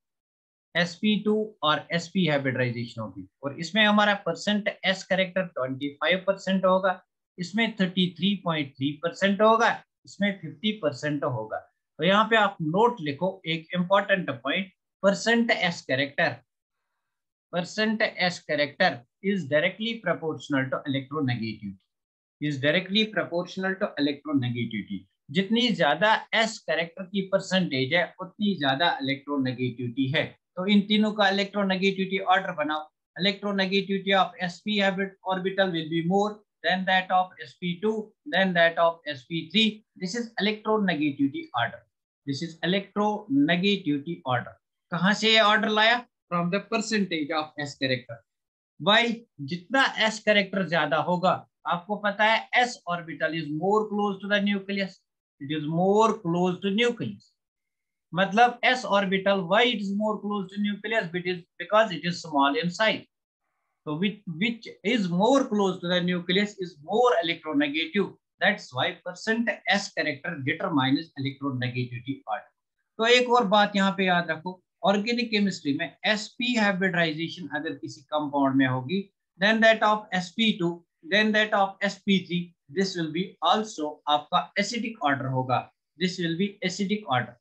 Speaker 1: sp2 और sp हाइब्रिडाइजेशन होगी, और इसमें हमारा परसेंट s करेक्टर 25% होगा, इसमें 33.3% होगा, इसमें 50% होगा। तो यहाँ पे आप नोट लिखो एक important point, percent s character, percent S character is directly proportional to electronegativity, is directly proportional to electronegativity। जितनी ज्यादा S कैरेक्टर की परसेंटेज है उतनी ज्यादा इलेक्ट्रोनेगेटिविटी है। तो इन तीनों का इलेक्ट्रोनेगेटिविटी ऑर्डर बनाओ। Electronegativity of sp orbital will be more than that of sp2 than that of sp3। this is electronegativity order, this is electronegativity order। कहां से ये ऑर्डर लाया? From the percentage of S character. Why? जितना S character ज्यादा होगा, आपको पता है S orbital is more close to the nucleus, it is more close to nucleus. मतलब S orbital, why it is more close to nucleus? Because it is small in size. तो which is more close to the nucleus is more electronegative, that's why percent S character determines electronegativity part। तो एक और बात यहाँ पे याद रखो, organic chemistry में sp हाइब्रिडाइजेशन अगर किसी कंपाउंड में होगी, then that of sp2 then that of sp3, this will be also आपका एसिडिक ऑर्डर होगा, this will be acidic order.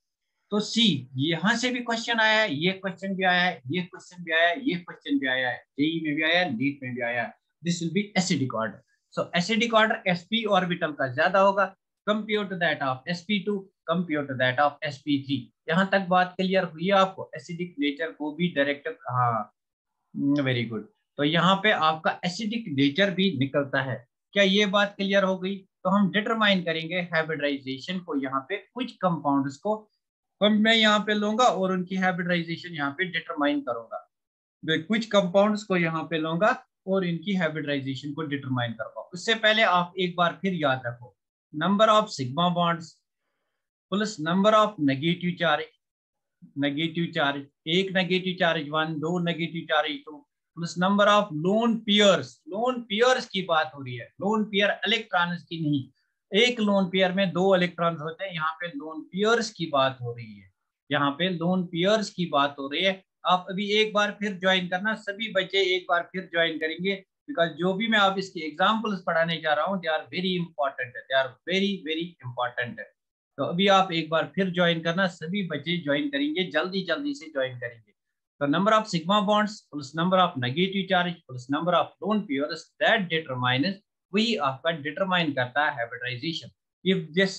Speaker 1: तो सी, यहां से भी क्वेश्चन आया है, ये क्वेश्चन भी आया है, ये क्वेश्चन भी आया है, ये क्वेश्चन भी आया है, जेई में भी आया है, नीट में भी आया है। This will be acidic order. So acidic order sp orbital का ज्यादा होगा compare to that of sp2, compare to that of sp3। यहां तक बात क्लियर हुई है आपको? एसिडिक नेचर को भी डायरेक्ट, हाँ वेरी गुड। तो यहाँ पे आपका एसिडिक नेचर भी निकलता है। क्या ये बात क्लियर हो गई? तो हम डिटरमाइन करेंगे हाइब्रिडाइजेशन को, यहाँ पे कुछ कंपाउंड्स को मैं यहाँ पे लूंगा और उनकी हाइब्रिडाइजेशन यहाँ पे डिटरमाइन करूंगा। कुछ कंपाउंड्स को यहाँ पे लूंगा और इनकी हाइब्रिडाइजेशन को डिटरमाइन करूंगा। उससे पहले आप एक बार फिर याद रखो, number of sigma bonds plus number of negative charge, negative charge, एक नेगेटिव चार्ज 1, दो negative charge 2, plus number of lone pairs, lone pairs की बात हो रही है, लोन पेयर इलेक्ट्रॉन्स की नहीं। एक लोन पेयर में 2 इलेक्ट्रॉन्स होते हैं, यहाँ पे लोन पेयर्स की बात हो रही है, यहाँ पे लोन पेयर्स की बात हो रही है। आप अभी एक बार फिर ज्वाइन करना, सभी बच्चे एक बार फिर ज्वाइन करेंगे, बिकॉज जो भी मैं आप इसके एग्जाम्पल्स पढ़ाने जा रहा हूँ दे आर वेरी इंपॉर्टेंट है, they are very very important है। तो अभी आप एक बार फिर ज्वाइन करना, सभी बच्चे ज्वाइन करेंगे, जल्दी जल्दी से ज्वाइन करेंगे। तो number of sigma bonds plus number of negative charge plus number of lone pairs that determines, वही आपका डिटरमाइन करता है hybridisation. if this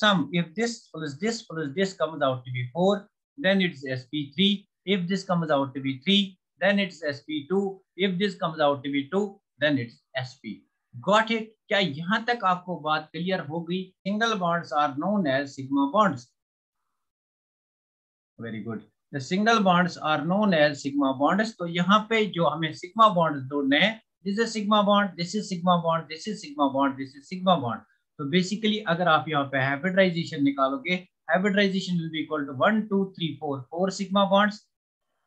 Speaker 1: comes out to be 4, then it's sp3, if this comes out to be 3, then it's sp2, if this comes out to be 2, then it's sp। Got it? क्या यहां तक आपको बात clear हो गई? Single bonds are known as sigma bonds. Very good, the single bonds are known as sigma bonds. तो यहाँ पे जो हमें सिग्मा बॉन्ड्स ढूंढने हैं this is sigma bond, this is sigma bond, this is sigma bond, this is sigma bond. तो basically अगर आप यहाँ पे हाइब्रिडाइजेशन निकालोगे, hybridization will be equal to 1 2 3 4 4 sigma bonds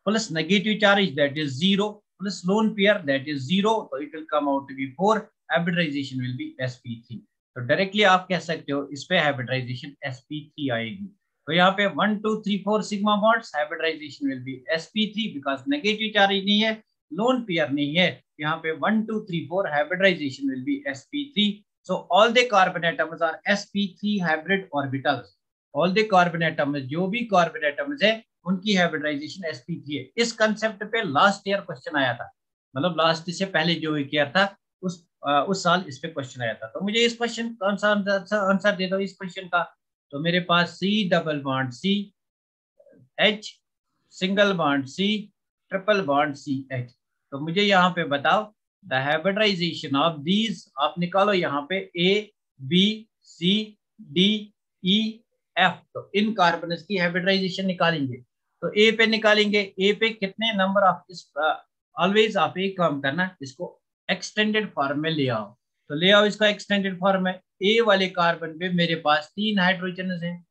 Speaker 1: plus negative charge that is 0 plus lone pair that is 0, so it will come out to be 4, hybridization will be sp3। तो directly आप कह सकते हो इस पे हाइब्रिडाइजेशन sp3 आएगी। तो यहाँ पे 1 2 3 4 sigma bonds, hybridization will be sp3 because negative charge नहीं है, लोन पेयर नहीं है। यहाँ पे 1 2 3 4 hybridization will be sp3। so all the carbon atoms are sp3 hybrid orbitals। all the carbon atoms, जो भी कार्बन एटम्स है उनकी हाइब्रिडाइजेशन sp3 है। इस कंसेप्ट पे लास्ट ईयर क्वेश्चन आया था, मतलब लास्ट से पहले जो ईयर था उस साल इस पे क्वेश्चन आया था। तो मुझे इस क्वेश्चन कौन सा आंसर दे दो इस क्वेश्चन का। तो मेरे पास C double bond C H single bond C triple bond C H। तो मुझे यहाँ पे बताओ द हाइब्रिडाइजेशन ऑफ दीज, आप निकालो यहाँ पे A B C D E F। तो इन कार्बन्स की हाइब्रिडाइजेशन निकालेंगे। तो ए पे निकालेंगे, ए पे कितने नंबर ऑफ इस ऑलवेज आप एक काम करना, इसको एक्सटेंडेड फॉर्म में ले आओ। तो ले आओ इसका एक्सटेंडेड फॉर्म में। ए वाले कार्बन पे मेरे पास 3 हाइड्रोजन हैं,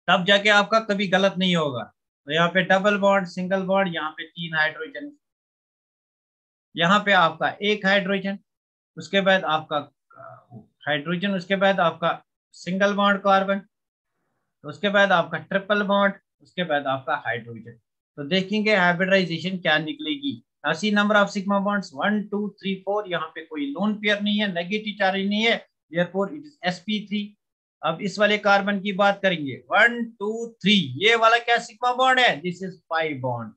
Speaker 1: तब जाके आपका कभी गलत नहीं होगा। तो यहाँ पे डबल बॉन्ड सिंगल बॉन्ड, यहाँ पे 3 हाइड्रोजन, यहाँ पे आपका 1 हाइड्रोजन, उसके बाद आपका हाइड्रोजन, उसके बाद आपका सिंगल बॉन्ड कार्बन, उसके बाद आपका ट्रिपल बॉन्ड, उसके बाद आपका हाइड्रोजन। तो देखेंगे हाइब्रिडाइजेशन क्या निकलेगी। ऐसी नंबर ऑफ सिग्मा बॉन्ड्स 1 2 3 4, यहाँ पे कोई लोन पेयर नहीं है, नेगेटिव चार्ज नहीं है, देयरफॉर इट इज sp3। अब इस वाले कार्बन की बात करेंगे 1 2 3, ये वाला क्या सिग्मा बॉन्ड है, this is pi bond.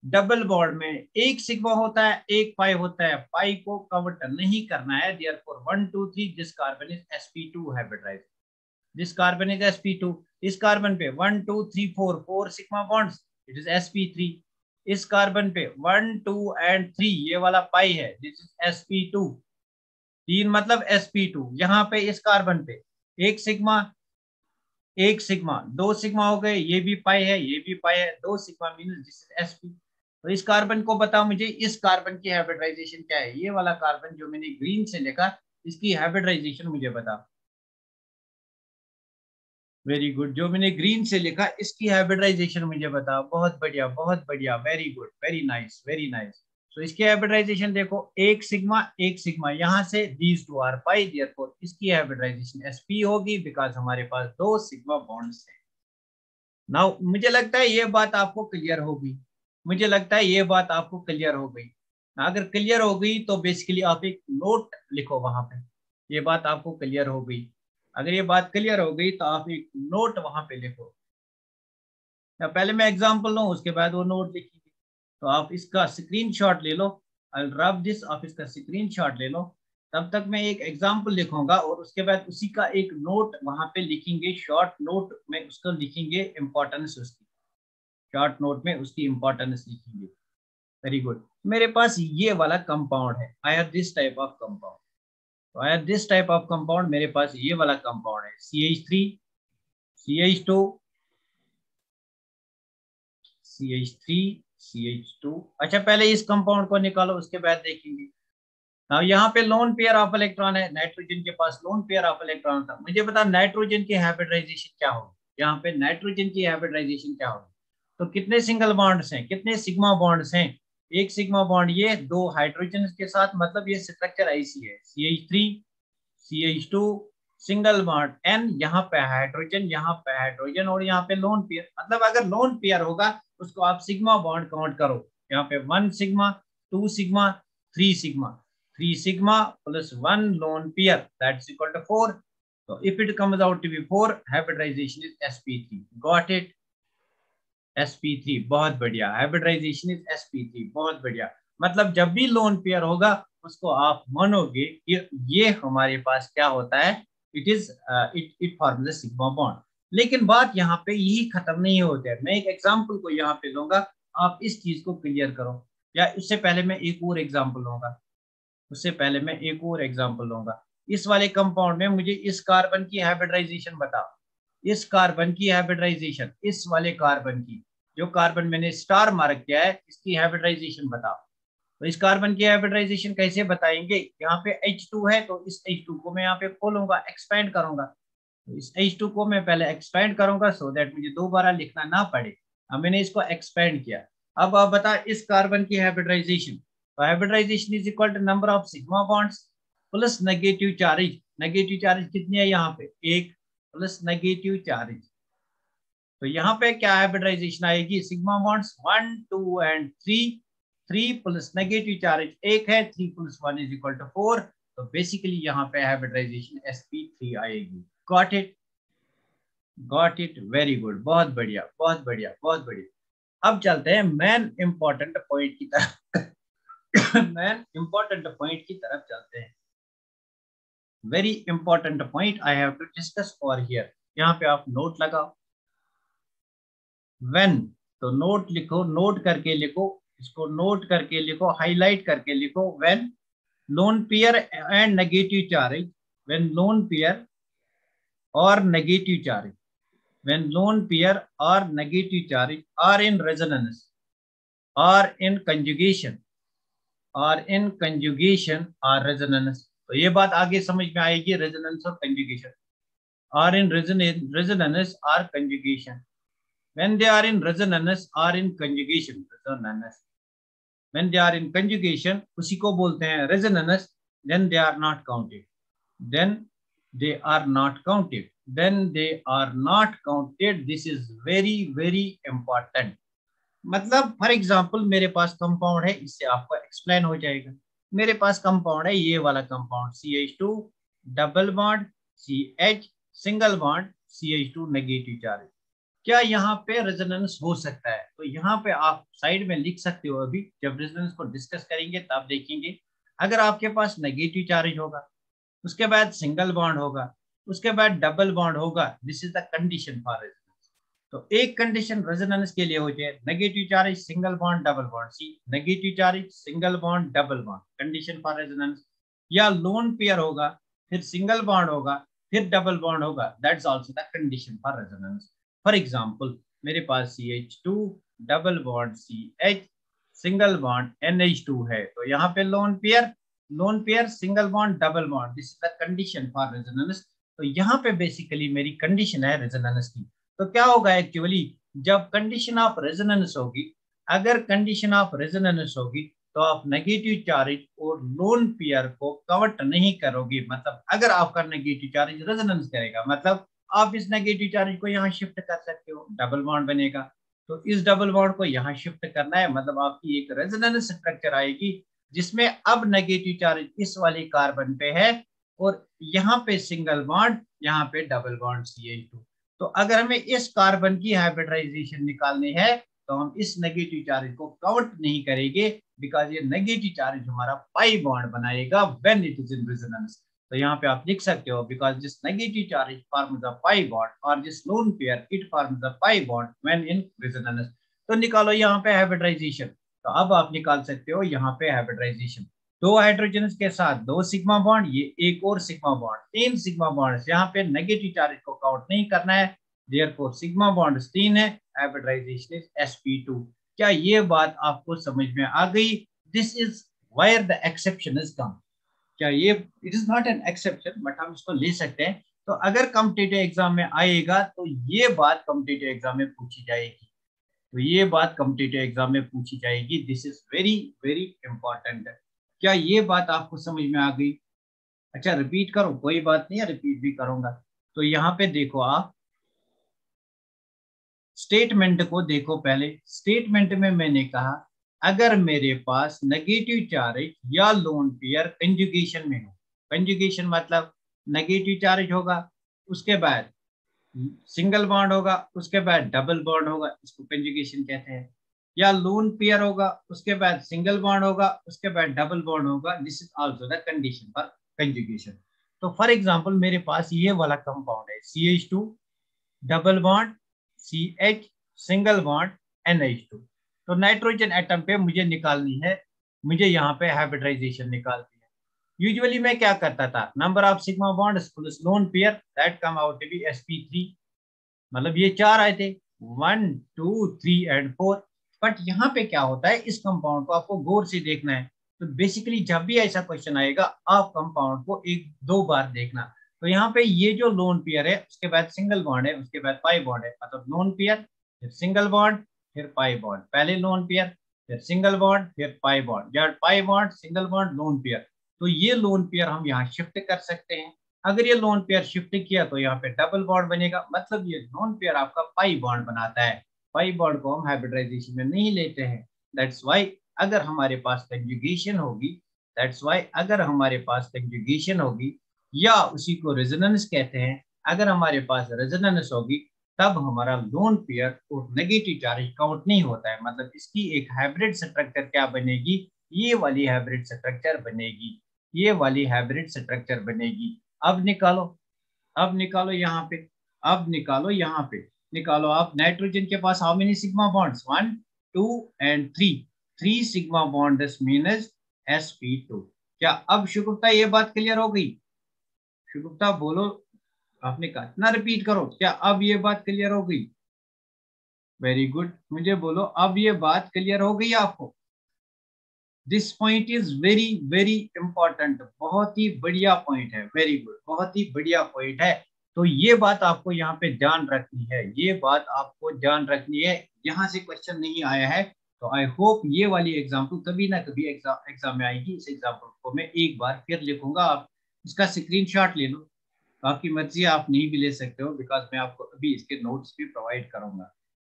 Speaker 1: Double bond में एक सिग्मा होता है एक पाई होता है, पाई को कवर्ट नहीं करना है, therefore 1 2 3 this carbon is sp2 hybridize, this carbon is sp2। इस कार्बन पे 1 2 3 4 4 sigma bonds, it is sp3। इस कार्बन पे 1 2 एंड 3, ये वाला पाई है, दिस इज sp2, 3 मतलब sp2। यहाँ पे इस कार्बन पे एक सिग्मा दो सिग्मा हो गए, ये भी पाई है ये भी पाई है, 2 sigma means this is sp। तो इस कार्बन को बताओ मुझे, इस कार्बन की हाइब्रिडाइजेशन क्या है, ये वाला कार्बन जो मैंने ग्रीन से लिखा, इसकी हाइब्रिडाइजेशन मुझे बताओ। वेरी गुड, जो मैंने ग्रीन से लिखा इसकी हाइब्रिडाइजेशन मुझे बताओ। बहुत बढ़िया, very good, very nice, very nice. तो इसकी हाइब्रिडाइजेशन देखो, एक सिग्मा यहाँ से, these two are pi, therefore इसकी हाइब्रिडाइजेशन sp होगी बिकॉज हमारे पास 2 सिग्मा बॉन्ड्स हैं। नाउ मुझे लगता है ये बात आपको क्लियर होगी, मुझे लगता है ये बात आपको क्लियर हो गई। अगर क्लियर हो गई तो बेसिकली आप एक नोट लिखो वहां पे, ये बात आपको क्लियर हो गई। अगर ये बात क्लियर हो गई तो आप एक नोट वहां पे लिखो, या पहले मैं एग्जांपल लूं उसके बाद वो नोट लिखिए। तो आप इसका स्क्रीनशॉट ले लो, आई विल रब दिस, आप इसका स्क्रीनशॉट ले लो। तब तक मैं एक एग्जांपल लिखूंगा और उसके बाद उसी का एक नोट वहां पे लिखेंगे, शॉर्ट नोट में उसको लिखेंगे इंपॉर्टेंस उसकी, शॉर्ट नोट में उसकी इंपॉर्टेंस लिखेंगे। Very good. मेरे पास ये वाला कंपाउंड है, I have this type of compound. तो I have this type of compound, मेरे पास ये वाला कंपाउंड है CH3 CH2 CH3 CH2। अच्छा पहले इस कंपाउंड को निकालो उसके बाद देखेंगे। अब यहाँ पे लोन पेयर ऑफ इलेक्ट्रॉन है, नाइट्रोजन के पास लोन पेयर ऑफ इलेक्ट्रॉन था। मुझे पता नाइट्रोजन की हाइब्रिडाइजेशन क्या होगी, यहाँ पे नाइट्रोजन की हाइब्रिडाइजेशन क्या होगी। तो कितने सिंगल बॉन्ड्स हैं, कितने सिग्मा बॉन्ड्स हैं, एक सिग्मा बॉन्ड ये 2 हाइड्रोजन के साथ, मतलब ये स्ट्रक्चर ऐसी है CH3 CH2 single bond N, यहाँ पे हाइड्रोजन, यहाँ पे हाइड्रोजन और यहाँ पे लोन पेयर। मतलब अगर लोन पेयर होगा उसको आप सिग्मा बॉन्ड काउंट करो, यहाँ पे 1 sigma 2 sigma 3 sigma, 3 sigma plus 1 lone pair, that's equal to 4. So if it comes out to be 4, hybridization is sp3, got it, sp3, बहुत बढ़िया, hybridization is sp3, बहुत बढ़िया। मतलब जब भी लोन पेयर होगा उसको आप मानोगे कि ये हमारे पास क्या होता है, it is it forms a sigma bond. लेकिन बात यहाँ पे यही खत्म नहीं होती है, मैं एक एग्जांपल को यहाँ पे लूंगा, आप इस चीज को क्लियर करो। या उससे पहले मैं एक और एग्जांपल लूंगा, उससे पहले मैं एक और एग्जांपल लूंगा। इस वाले कंपाउंड में मुझे इस कार्बन की हाइब्रिडाइजेशन बताओ, इस कार्बन की हाइब्रिडाइजेशन, इस वाले कार्बन की, जो कार्बन मैंने स्टार मार्क किया है इसकी हाइब्रिडाइजेशन बताओ। तो इस कार्बन की हाइब्रिडाइजेशन कैसे बताएंगे? यहाँ पे H2 है तो इस H2 को मैं यहाँ पे खोलूंगा, एक्सपेंड करूंगा। तो इस H2 को मैं पहले एक्सपेंड करूंगा सो दैट मुझे दोबारा लिखना ना पड़े। अब मैंने इसको एक्सपेंड किया। अब आप बता इस कार्बन की हाइब्रिडाइजेशन, तो hybridization is equal to number of sigma bonds plus negative charge. Negative charge कितनी है यहाँ पे? एक, प्लस नेगेटिव चार्ज। तो यहाँ पे क्या हाइब्रिडाइजेशन आएगी? Sigma bonds 1 2 and 3, 3 plus negative charge एक है, 3 प्लस 1 इज इक्वल टू 4। तो बेसिकली यहाँ पे हाइब्रिडाइजेशन sp3 आएगी। Got it? Got it, very good, बहुत बढ़िया बहुत बढ़िया बहुत बढ़िया। अब चलते हैं मेन इंपॉर्टेंट पॉइंट की तरफ। मेन इंपॉर्टेंट पॉइंट की तरफ चलते हैं। Very important point I have to discuss for here. यहाँ पे आप नोट लगाओ। व्हेन, तो नोट लिखो, नोट करके लिखो, इसको नोट करके लिखो, हाईलाइट करके लिखो। When lone pair and negative charge, when lone pair और negative charge, when lone pair or negative charge are in resonance or in conjugation or resonance, तो ये बात आगे समझ में आएगी। रेजोनेंस और conjugation, are in resonance or conjugation, when they are in resonance or in conjugation, resonance, when they are in conjugation उसी को बोलते हैं resonance, then they are not counted, then they are not counted, then they are not counted। This is very very important। मतलब for example मेरे पास compound है, इससे आपको explain हो जाएगा। मेरे पास कंपाउंड है, ये वाला compound CH2 double bond CH single bond CH2 negative charge. क्या यहाँ पे रेजोनेंस हो सकता है? तो यहाँ पे आप साइड में लिख सकते हो। अभी जब रेजोनेंस को डिस्कस करेंगे तब देखेंगे। अगर आपके पास नेगेटिव चार्ज होगा, उसके बाद सिंगल बॉन्ड होगा, उसके बाद डबल बॉन्ड होगा, this is the condition for resonance. तो एक कंडीशन रेजोनेंस के लिए होती है negative charge single bond double bond, see negative charge single bond double bond, condition for resonance. या लोन पेयर होगा, फिर सिंगल बॉन्ड होगा, फिर डबल बॉन्ड होगा, that's also the condition for resonance. For example मेरे पास CH2 double bond CH single bond NH2 है, तो यहाँ पे lone pair single bond double bond, this is the condition for resonance. तो यहाँ पे बेसिकली मेरी कंडीशन है रेजोनेंस की। तो क्या होगा एक्चुअली, जब कंडीशन ऑफ रेजोनेंस होगी, अगर कंडीशन ऑफ रेजोनेंस होगी तो आप नेगेटिव चार्ज और लोन पेयर को कवर्ट नहीं करोगे। मतलब अगर आपका नेगेटिव चार्ज रेजोनेंस करेगा, मतलब आप इस नेगेटिव चार्ज को यहाँ शिफ्ट कर सकते हो, डबल बॉन्ड बनेगा। तो इस डबल बॉन्ड को यहाँ शिफ्ट करना है, मतलब आपकी एक रेजोनेंस स्ट्रक्चर आएगी जिसमें अब नेगेटिव चार्ज इस वाले कार्बन पे है और यहाँ पे सिंगल बॉन्ड, यहाँ पे डबल बॉन्ड CH2। तो अगर हमें इस कार्बन की हाइब्रिडाइजेशन निकालनी है तो हम इस नेगेटिव चार्ज को काउंट नहीं करेंगे, बिकॉज ये नेगेटिव चार्ज हमारा पाई बॉन्ड बनाएगा when it is in resonance. तो यहाँ पे आप लिख सकते हो because this negative charge forms a pi bond और this lone pair it forms a pi bond when in resonance. तो निकालो यहाँ पे हाइब्रिडाइजेशन। तो अब आप निकाल सकते हो यहाँ पे हाइब्रिडाइजेशन। दो हाइड्रोजन के साथ दो सिग्मा बॉन्ड, ये एक और सिग्मा बॉन्ड, तीन सिग्मा बॉन्ड। यहाँ पे नेगेटिव चार्ज को काउंट नहीं करना है, देयरफॉर सिग्मा बॉन्ड 3 है, हाइब्रिडाइजेशन इज sp2। क्या ये बात आपको समझ में आ गई? This is where the exception is come. क्या ये it is not an exception but हम इसको ले सकते हैं। तो अगर कॉम्पिटिटिव एग्जाम में आएगा तो ये बात कॉम्पिटिटिव एग्जाम में पूछी जाएगी, तो ये बात कॉम्पिटिटिव एग्जाम में पूछी जाएगी। This is very very important. क्या ये बात आपको समझ में आ गई? अच्छा रिपीट करो, कोई बात नहीं है, रिपीट भी करूंगा। तो यहाँ पे देखो, आप स्टेटमेंट को देखो। पहले स्टेटमेंट में मैंने कहा अगर मेरे पास नेगेटिव चार्ज या लोन पेयर कंजुगेशन में हो, कंजुगेशन मतलब नेगेटिव चार्ज होगा, उसके बाद सिंगल बॉन्ड होगा, उसके बाद डबल बॉन्ड होगा, इसको कंजुगेशन कहते हैं। या लोन पेयर होगा, उसके बाद सिंगल बॉन्ड होगा, उसके बाद डबल बॉन्ड होगा, this is also the condition for conjugation. तो फॉर एग्जांपल मेरे पास ये वाला कंपाउंड है CH2 double bond CH single bond NH2। तो नाइट्रोजन एटम पे मुझे निकालनी है, मुझे यहाँ पे हाइब्रिडाइजेशन निकालनी है। यूजुअली मैं क्या करता था, number of sigma bonds plus lone pair that come out to be sp3। मतलब ये चार आए थे 1 2 3 एंड 4। बट यहाँ पे क्या होता है, इस कंपाउंड को आपको गौर से देखना है। तो बेसिकली जब भी ऐसा क्वेश्चन आएगा आप कंपाउंड को एक दो बार देखना। तो यहाँ पे ये जो लोन पेयर है उसके बाद सिंगल बॉन्ड है, उसके बाद पाई बॉन्ड है, मतलब लोन पेयर फिर सिंगल बॉन्ड फिर पाई बॉन्ड, पहले लोन पेयर फिर सिंगल बॉन्ड फिर पाई बॉन्ड, या pi bond single bond lone pair. तो ये लोन पेयर हम यहाँ शिफ्ट कर सकते हैं। अगर ये लोन पेयर शिफ्ट किया तो यहाँ पे डबल बॉन्ड बनेगा, मतलब ये लोन पेयर आपका पाई बॉन्ड बनाता है। पाई बॉन्ड को हम हाइब्रिडाइजेशन में नहीं लेते हैं। दैट्स वाई अगर हमारे पास कंजुगेशन होगी, दैट्स वाई अगर हमारे पास कंजुगेशन होगी या उसी को रेजोनेंस कहते हैं, अगर हमारे पास रेजोनेंस होगी तब हमारा लोन पेयर और नेगेटिव चार्ज काउंट नहीं होता है। मतलब इसकी एक हाइब्रिड स्ट्रक्चर क्या बनेगी, ये वाली हाइब्रिड स्ट्रक्चर बनेगी, ये वाली हाइब्रिड स्ट्रक्चर बनेगी। अब निकालो, अब निकालो यहाँ पे, अब निकालो यहाँ पे, निकालो आप। नाइट्रोजन के पास how many sigma bonds, 1 2 and 3, 3 sigma bond, this means sp2। क्या अब शुभुक्ता ये बात क्लियर हो गई? शुभुक्ता बोलो, आपने कहा इतना रिपीट करो, क्या अब ये बात क्लियर हो गई? वेरी गुड, मुझे बोलो अब ये बात क्लियर हो गई आपको? This point is very very important, बहुत ही बढ़िया पॉइंट है, वेरी गुड, बहुत ही बढ़िया पॉइंट है। तो ये बात आपको यहाँ पे ध्यान रखनी है, ये बात आपको ध्यान रखनी है। यहाँ से क्वेश्चन नहीं आया है तो आई होप ये वाली एग्जाम्पल कभी ना कभी एग्जाम में आएगी। इस एग्जाम्पल को मैं एक बार फिर लिखूंगा, आप इसका स्क्रीनशॉट ले लो। आपकी मर्जी, आप नहीं भी ले सकते हो, बिकॉज मैं आपको अभी इसके नोट्स भी प्रोवाइड करूंगा।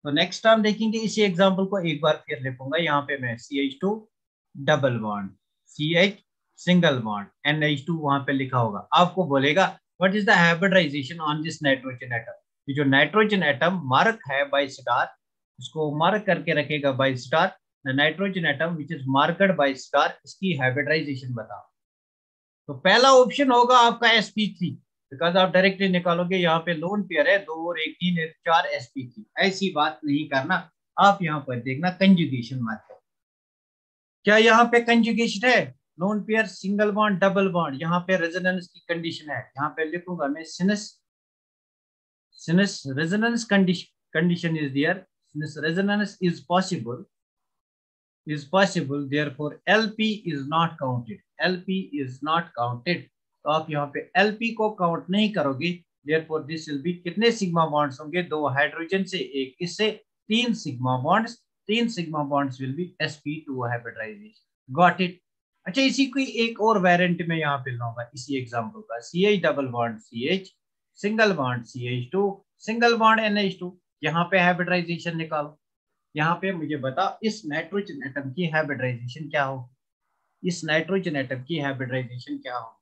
Speaker 1: तो नेक्स्ट टाइम देखेंगे इसी एग्जाम्पल को एक बार फिर लिखूंगा। यहाँ पे मैं CH2 double bond, CH single bond, NH2 वहां पे लिखा होगा। आपको बोलेगा what is the hybridization on this nitrogen atom. ये जो नाइट्रोजन एटम मार्क है बाय स्टार, उसको मार्क करके रखेगा by star. The nitrogen atom which is marked by star, इसकी हाइब्रिडाइजेशन बताओ। तो पहला ऑप्शन होगा आपका sp3, बिकॉज आप डायरेक्टली निकालोगे। यहाँ पे लोन पेयर है 2 और 1 3 4 sp3, ऐसी बात नहीं करना। आप यहाँ पर देखना कंजुगेशन मत है, क्या यहाँ पे कंजुगेशन है? Lone pair single bond double bond, यहाँ पे रेजोनेंस की कंडीशन है। यहाँ पे लिखूंगा मैं सिनस, सिनस resonance condition is there, since resonance is possible, therefore LP is not counted, LP is not counted। तो आप यहाँ पे LP को काउंट नहीं करोगे, therefore this will be, कितने सिग्मा बॉन्ड्स होंगे? 2 हाइड्रोजन से 1 किससे, 3 sigma bonds, 3 sigma bonds will be sp2 hybridization. Got it? अच्छा, इसी की एक और वेरिएंट में यहाँ पे लूंगा इसी एग्जांपल का, CH double bond CH single bond CH2 single bond NH2। यहाँ पे हाइब्रिडाइजेशन निकालो। यहाँ पे मुझे बता इस नाइट्रोजन एटम की हाइब्रिडाइजेशन क्या हो, इस नाइट्रोजन एटम की हाइब्रिडाइजेशन क्या हो,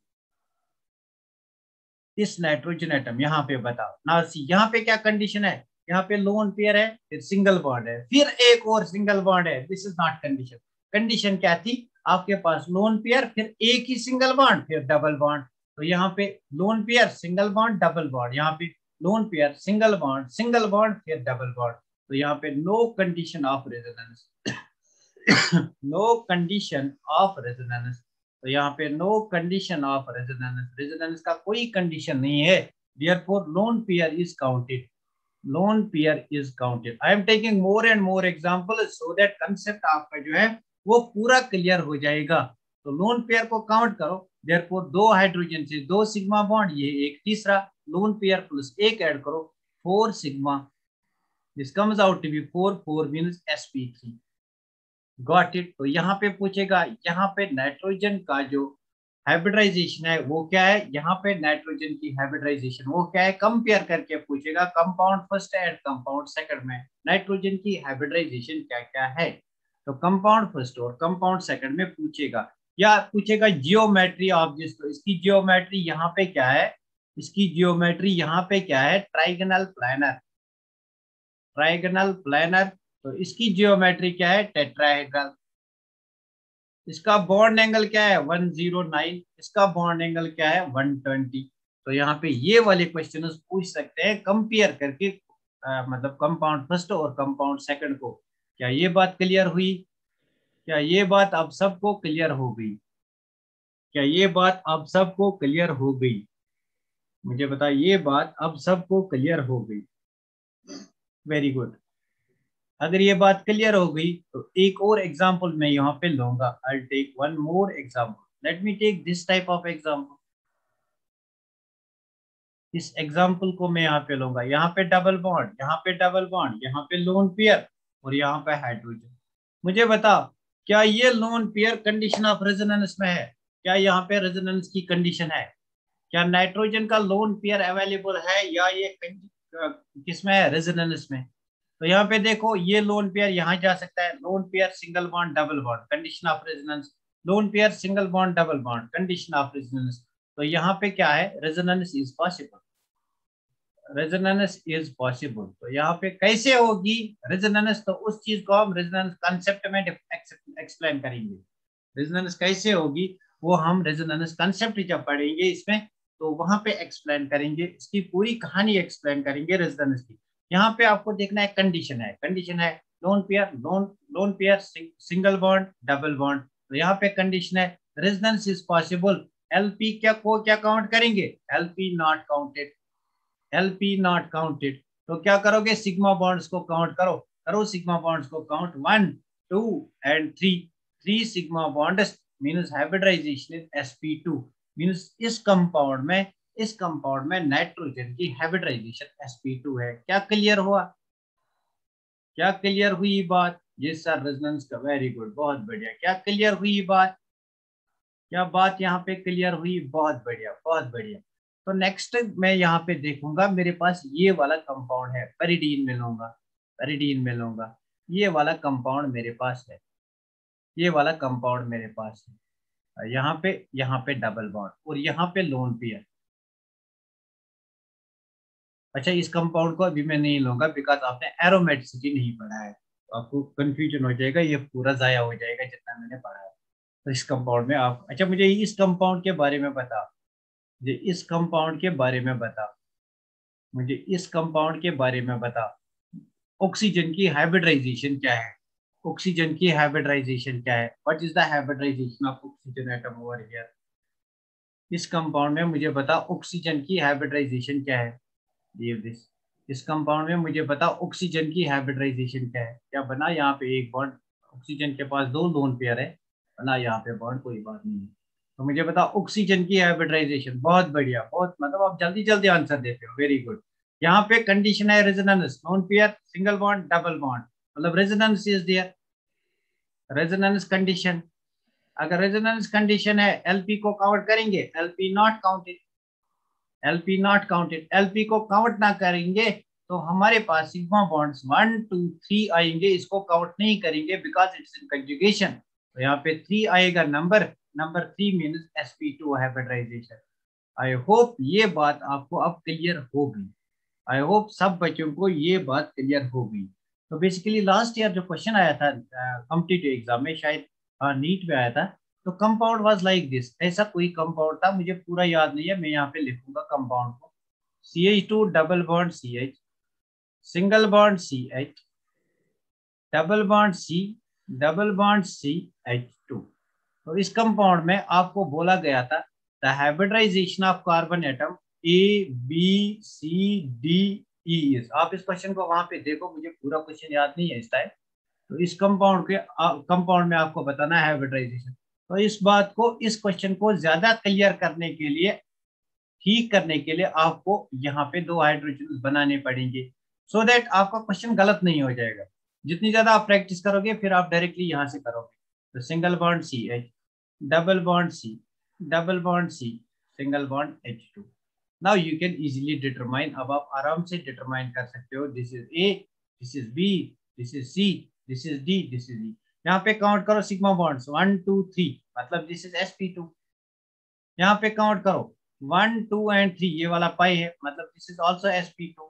Speaker 1: इस नाइट्रोजन एटम यहाँ पे बताओ ना। यहाँ पे क्या कंडीशन है? यहाँ पे लोन पेयर है, फिर सिंगल बॉन्ड है, फिर एक और सिंगल बॉन्ड है। This is not condition. Condition क्या थी? आपके पास लोन पेयर, फिर एक ही सिंगल बॉन्ड, फिर डबल बॉन्ड। तो यहाँ पे lone pair single bond double bond, यहाँ पे लोन पेयर सिंगल बॉन्ड फिर डबल बॉन्ड। तो यहाँ पे no condition of resonance, no condition of resonance. तो यहाँ पे no condition of resonance, resonance का कोई कंडीशन नहीं है। Therefore lone pair is counted, lone pair is counted. I am taking more and more example so that concept आपका जो है वो पूरा क्लियर हो जाएगा। तो लोन पेयर को काउंट करो, देयरफॉर 2 हाइड्रोजन से 2 सिग्मा बॉन्ड, ये एक तीसरा लोन पेयर प्लस 1 ऐड करो, 4 sigma, this comes out to be 4, 4 means sp3। Got it? तो यहाँ पे पूछेगा, यहाँ पे नाइट्रोजन का जो हाइब्रिडाइजेशन है वो क्या है? यहाँ पे नाइट्रोजन की हाइब्रिडाइजेशन वो क्या है, कंपेयर करके पूछेगा। Compound first and compound second में नाइट्रोजन की हाइब्रिडाइजेशन क्या क्या है। तो कंपाउंड फर्स्ट और कंपाउंड सेकंड में पूछेगा, या पूछेगा जियोमेट्री ऑफ दिस। तो इसकी जियोमेट्री यहाँ पे क्या है? इसकी जियोमेट्री यहाँ पे क्या है? Trigonal planner, trigonal planner. तो इसकी जियोमेट्री क्या है? टेट्राहेड्रल। इसका बॉन्ड एंगल क्या है? 109। इसका बॉन्ड एंगल क्या है? 120। तो यहाँ पे ये वाले क्वेश्चन पूछ सकते हैं कंपेयर करके, मतलब कंपाउंड फर्स्ट और कंपाउंड सेकंड को। क्या ये बात क्लियर हुई? क्या ये बात अब सबको क्लियर हो गई? क्या ये बात अब सबको क्लियर हो गई? मुझे बता, ये बात अब सबको क्लियर हो गई? Very good. अगर ये बात क्लियर हो गई तो एक और एग्जांपल मैं यहाँ पे लूंगा। I take one more example. Let me take this type of example. इस एग्जांपल को मैं यहाँ पे लूंगा। यहाँ पे डबल बॉन्ड, यहाँ पे डबल बॉन्ड, यहाँ पे लोन पेयर और यहाँ पे हाइड्रोजन। मुझे बताओ, क्या ये lone pair condition of resonance में है? क्या यहाँ पे रेजोनेंस की कंडीशन है? क्या नाइट्रोजन का लोन पेयर अवेलेबल है या ये किसमें है? रेजोनेंस में। तो यहाँ पे देखो, ये लोन पेयर यहाँ जा सकता है। Lone pair single bond double bond, condition of resonance. Loan pair single bond double bond, condition of resonance. तो यहाँ पे क्या है? Resonance is possible. Resonance is possible. तो यहाँ पे कैसे होगी रेजोनेंस? तो उस चीज को हम रेजोनेंस कंसेप्ट में एक्सप्लेन करेंगे। रेजोनेंस कैसे होगी वो हम रेजोनेंस कंसेप्ट जब पढ़ेंगे इसमें, तो वहां पे एक्सप्लेन करेंगे, इसकी पूरी कहानी एक्सप्लेन करेंगे रेजोनेंस की। यहाँ पे आपको देखना है कंडीशन है, कंडीशन है lone pair, lone pair single bond double bond. तो यहाँ पे कंडीशन है रेजोनेंस इज पॉसिबल। एलपी क्या काउंट करेंगे? LP not counted, LP not counted. तो क्या करोगे? सिग्मा बॉन्ड्स को काउंट करो, करो सिग्मा बॉन्ड्स को count. 1 2 and 3, 3 sigma bonds means hybridization in sp2। Means इस कंपाउंड में नाइट्रोजन की हाइब्रिडाइजेशन sp2 है। क्या क्लियर हुआ? क्या क्लियर हुई बात? ये सर रेजोनेंस का, वेरी गुड, बहुत बढ़िया। क्या क्लियर हुई बात? क्या बात यहाँ पे क्लियर हुई? बहुत बढ़िया, बहुत बढ़िया। तो नेक्स्ट मैं यहाँ पे देखूंगा, मेरे पास ये वाला कंपाउंड है, पेरिडीन में लूंगा, पेरिडीन में लूंगा। ये वाला कंपाउंड मेरे पास है, ये वाला कंपाउंड मेरे पास है। यहाँ पे डबल बॉन्ड और यहाँ पे लोन पेयर। अच्छा, इस कंपाउंड को अभी मैं नहीं लूंगा बिकॉज आपने एरोमेटिसिटी नहीं पढ़ा है, तो आपको कंफ्यूजन हो जाएगा, ये पूरा जाया हो जाएगा जितना मैंने पढ़ा है। तो इस कंपाउंड में आप, अच्छा मुझे इस कंपाउंड के बारे में बता, मुझे इस कंपाउंड के बारे में बता, मुझे इस कंपाउंड के बारे में बता। ऑक्सीजन की हाइब्रिडाइजेशन क्या है? ऑक्सीजन की हाइब्रिडाइजेशन क्या है? What is the hybridization of oxygen atom over here? इस कंपाउंड में मुझे बता ऑक्सीजन की हाइब्रिडाइजेशन क्या है? Leave this. इस कंपाउंड में मुझे बता ऑक्सीजन की हाइब्रिडाइजेशन क्या है? क्या बना यहाँ पे एक बॉन्ड? ऑक्सीजन के पास दो लोन पेयर है, बना यहाँ पे बॉन्ड, कोई बात नहीं है। तो मुझे बता ऑक्सीजन की हाइब्रिडाइजेशन। बहुत बढ़िया, बहुत, मतलब आप जल्दी जल्दी आंसर देते हो, वेरी गुड। यहाँ पे कंडीशन है resonance, loan pair single bond double bond, मतलब resonance is there. Resonance condition, अगर रेजोनेंस कंडीशन है एलपी को काउंट करेंगे, LP not counted, LP not counted, LP को काउंट ना करेंगे तो हमारे पास सिग्मा बॉन्ड्स 1 2 3 आएंगे, इसको काउंट नहीं करेंगे बिकॉज इट्स इन कंजुगेशन। तो यहाँ पे 3 आएगा, number number 3 means sp2 hybridization. I hope ये बात आपको अब क्लियर हो गई। आई होप सब बच्चों को ये बात क्लियर हो गई। तो बेसिकली लास्ट ईयर जो क्वेश्चन आया था कॉम्पिटिटिव एग्जाम में, शायद नीट में आया था, तो कंपाउंड वाज लाइक दिस। ऐसा कोई कंपाउंड था, मुझे पूरा याद नहीं है, मैं यहाँ पे लिखूंगा कंपाउंड को। CH2 double bond CH, single bond CH, double bond C, double bond CH2। तो इस कंपाउंड में आपको बोला गया था the hybridization of carbon atom ABCDE is. आप इस क्वेश्चन को वहां पे देखो, मुझे पूरा क्वेश्चन याद नहीं है इस टाइम। तो इस कंपाउंड में आपको बताना है हाइब्रिडाइजेशन। तो इस बात को, इस क्वेश्चन को ज्यादा क्लियर करने के लिए, ठीक करने के लिए आपको यहाँ पे दो हाइड्रोजन बनाने पड़ेंगे, सो दैट आपका क्वेश्चन गलत नहीं हो जाएगा। जितनी ज्यादा आप प्रैक्टिस करोगे फिर आप डायरेक्टली यहाँ से करोगे। तो single bond CH, double bond C, double bond C, single bond H2। Now you can easily determine, अब आप आराम से डिटरमाइन कर सकते हो, this is A, this is B, this is C, this is D, this is E। यहाँ पे count करो सिग्मा बॉन्ड्स 1 2 3, मतलब दिस इज sp2। यहाँ पे काउंट करो 1 2 एंड 3, ये वाला पाई है, मतलब दिस इज ऑल्सो sp2।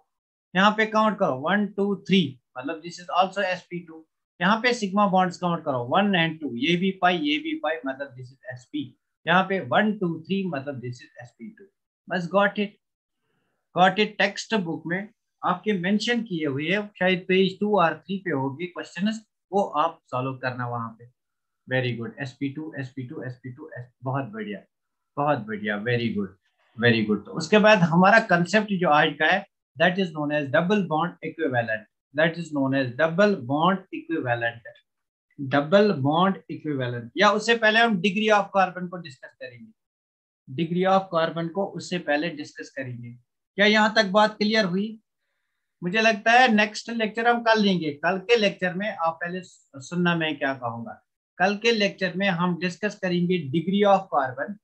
Speaker 1: यहाँ पे काउंट करो 1 2 3, मतलब दिस इज ऑल्सो sp2। यहाँ पे सिग्मा बॉन्ड्स काउंट करो 1 एंड 2, ये भी पाई ये भी पाई, मतलब दिस इज sp। यहाँ पे 1 2 3, मतलब दिस इज sp2। बस got it, got it. Text book में आपके मेंशन किए हुए है, शायद पेज 2 और 3 पे होगी क्वेश्चन, वो आप सॉल्व करना वहां पे। Very good, sp2 sp2 sp2 बहुत बढ़िया, बहुत बढ़िया, वेरी गुड, वेरी गुड। तो उसके बाद हमारा कंसेप्ट जो आज का है, that is known as double bond equivalent. That is known as double bond equivalent. Double bond equivalent, या उससे पहले हम डिग्री ऑफ कार्बन को डिस्कस करेंगे। डिग्री ऑफ कार्बन को उससे पहले डिस्कस करेंगे। क्या यहाँ तक बात क्लियर हुई? मुझे लगता है नेक्स्ट लेक्चर हम कल लेंगे। कल के लेक्चर में आप पहले सुनना मैं क्या कहूँगा। कल के लेक्चर में हम डिस्कस करेंगे डिग्री ऑफ कार्बन,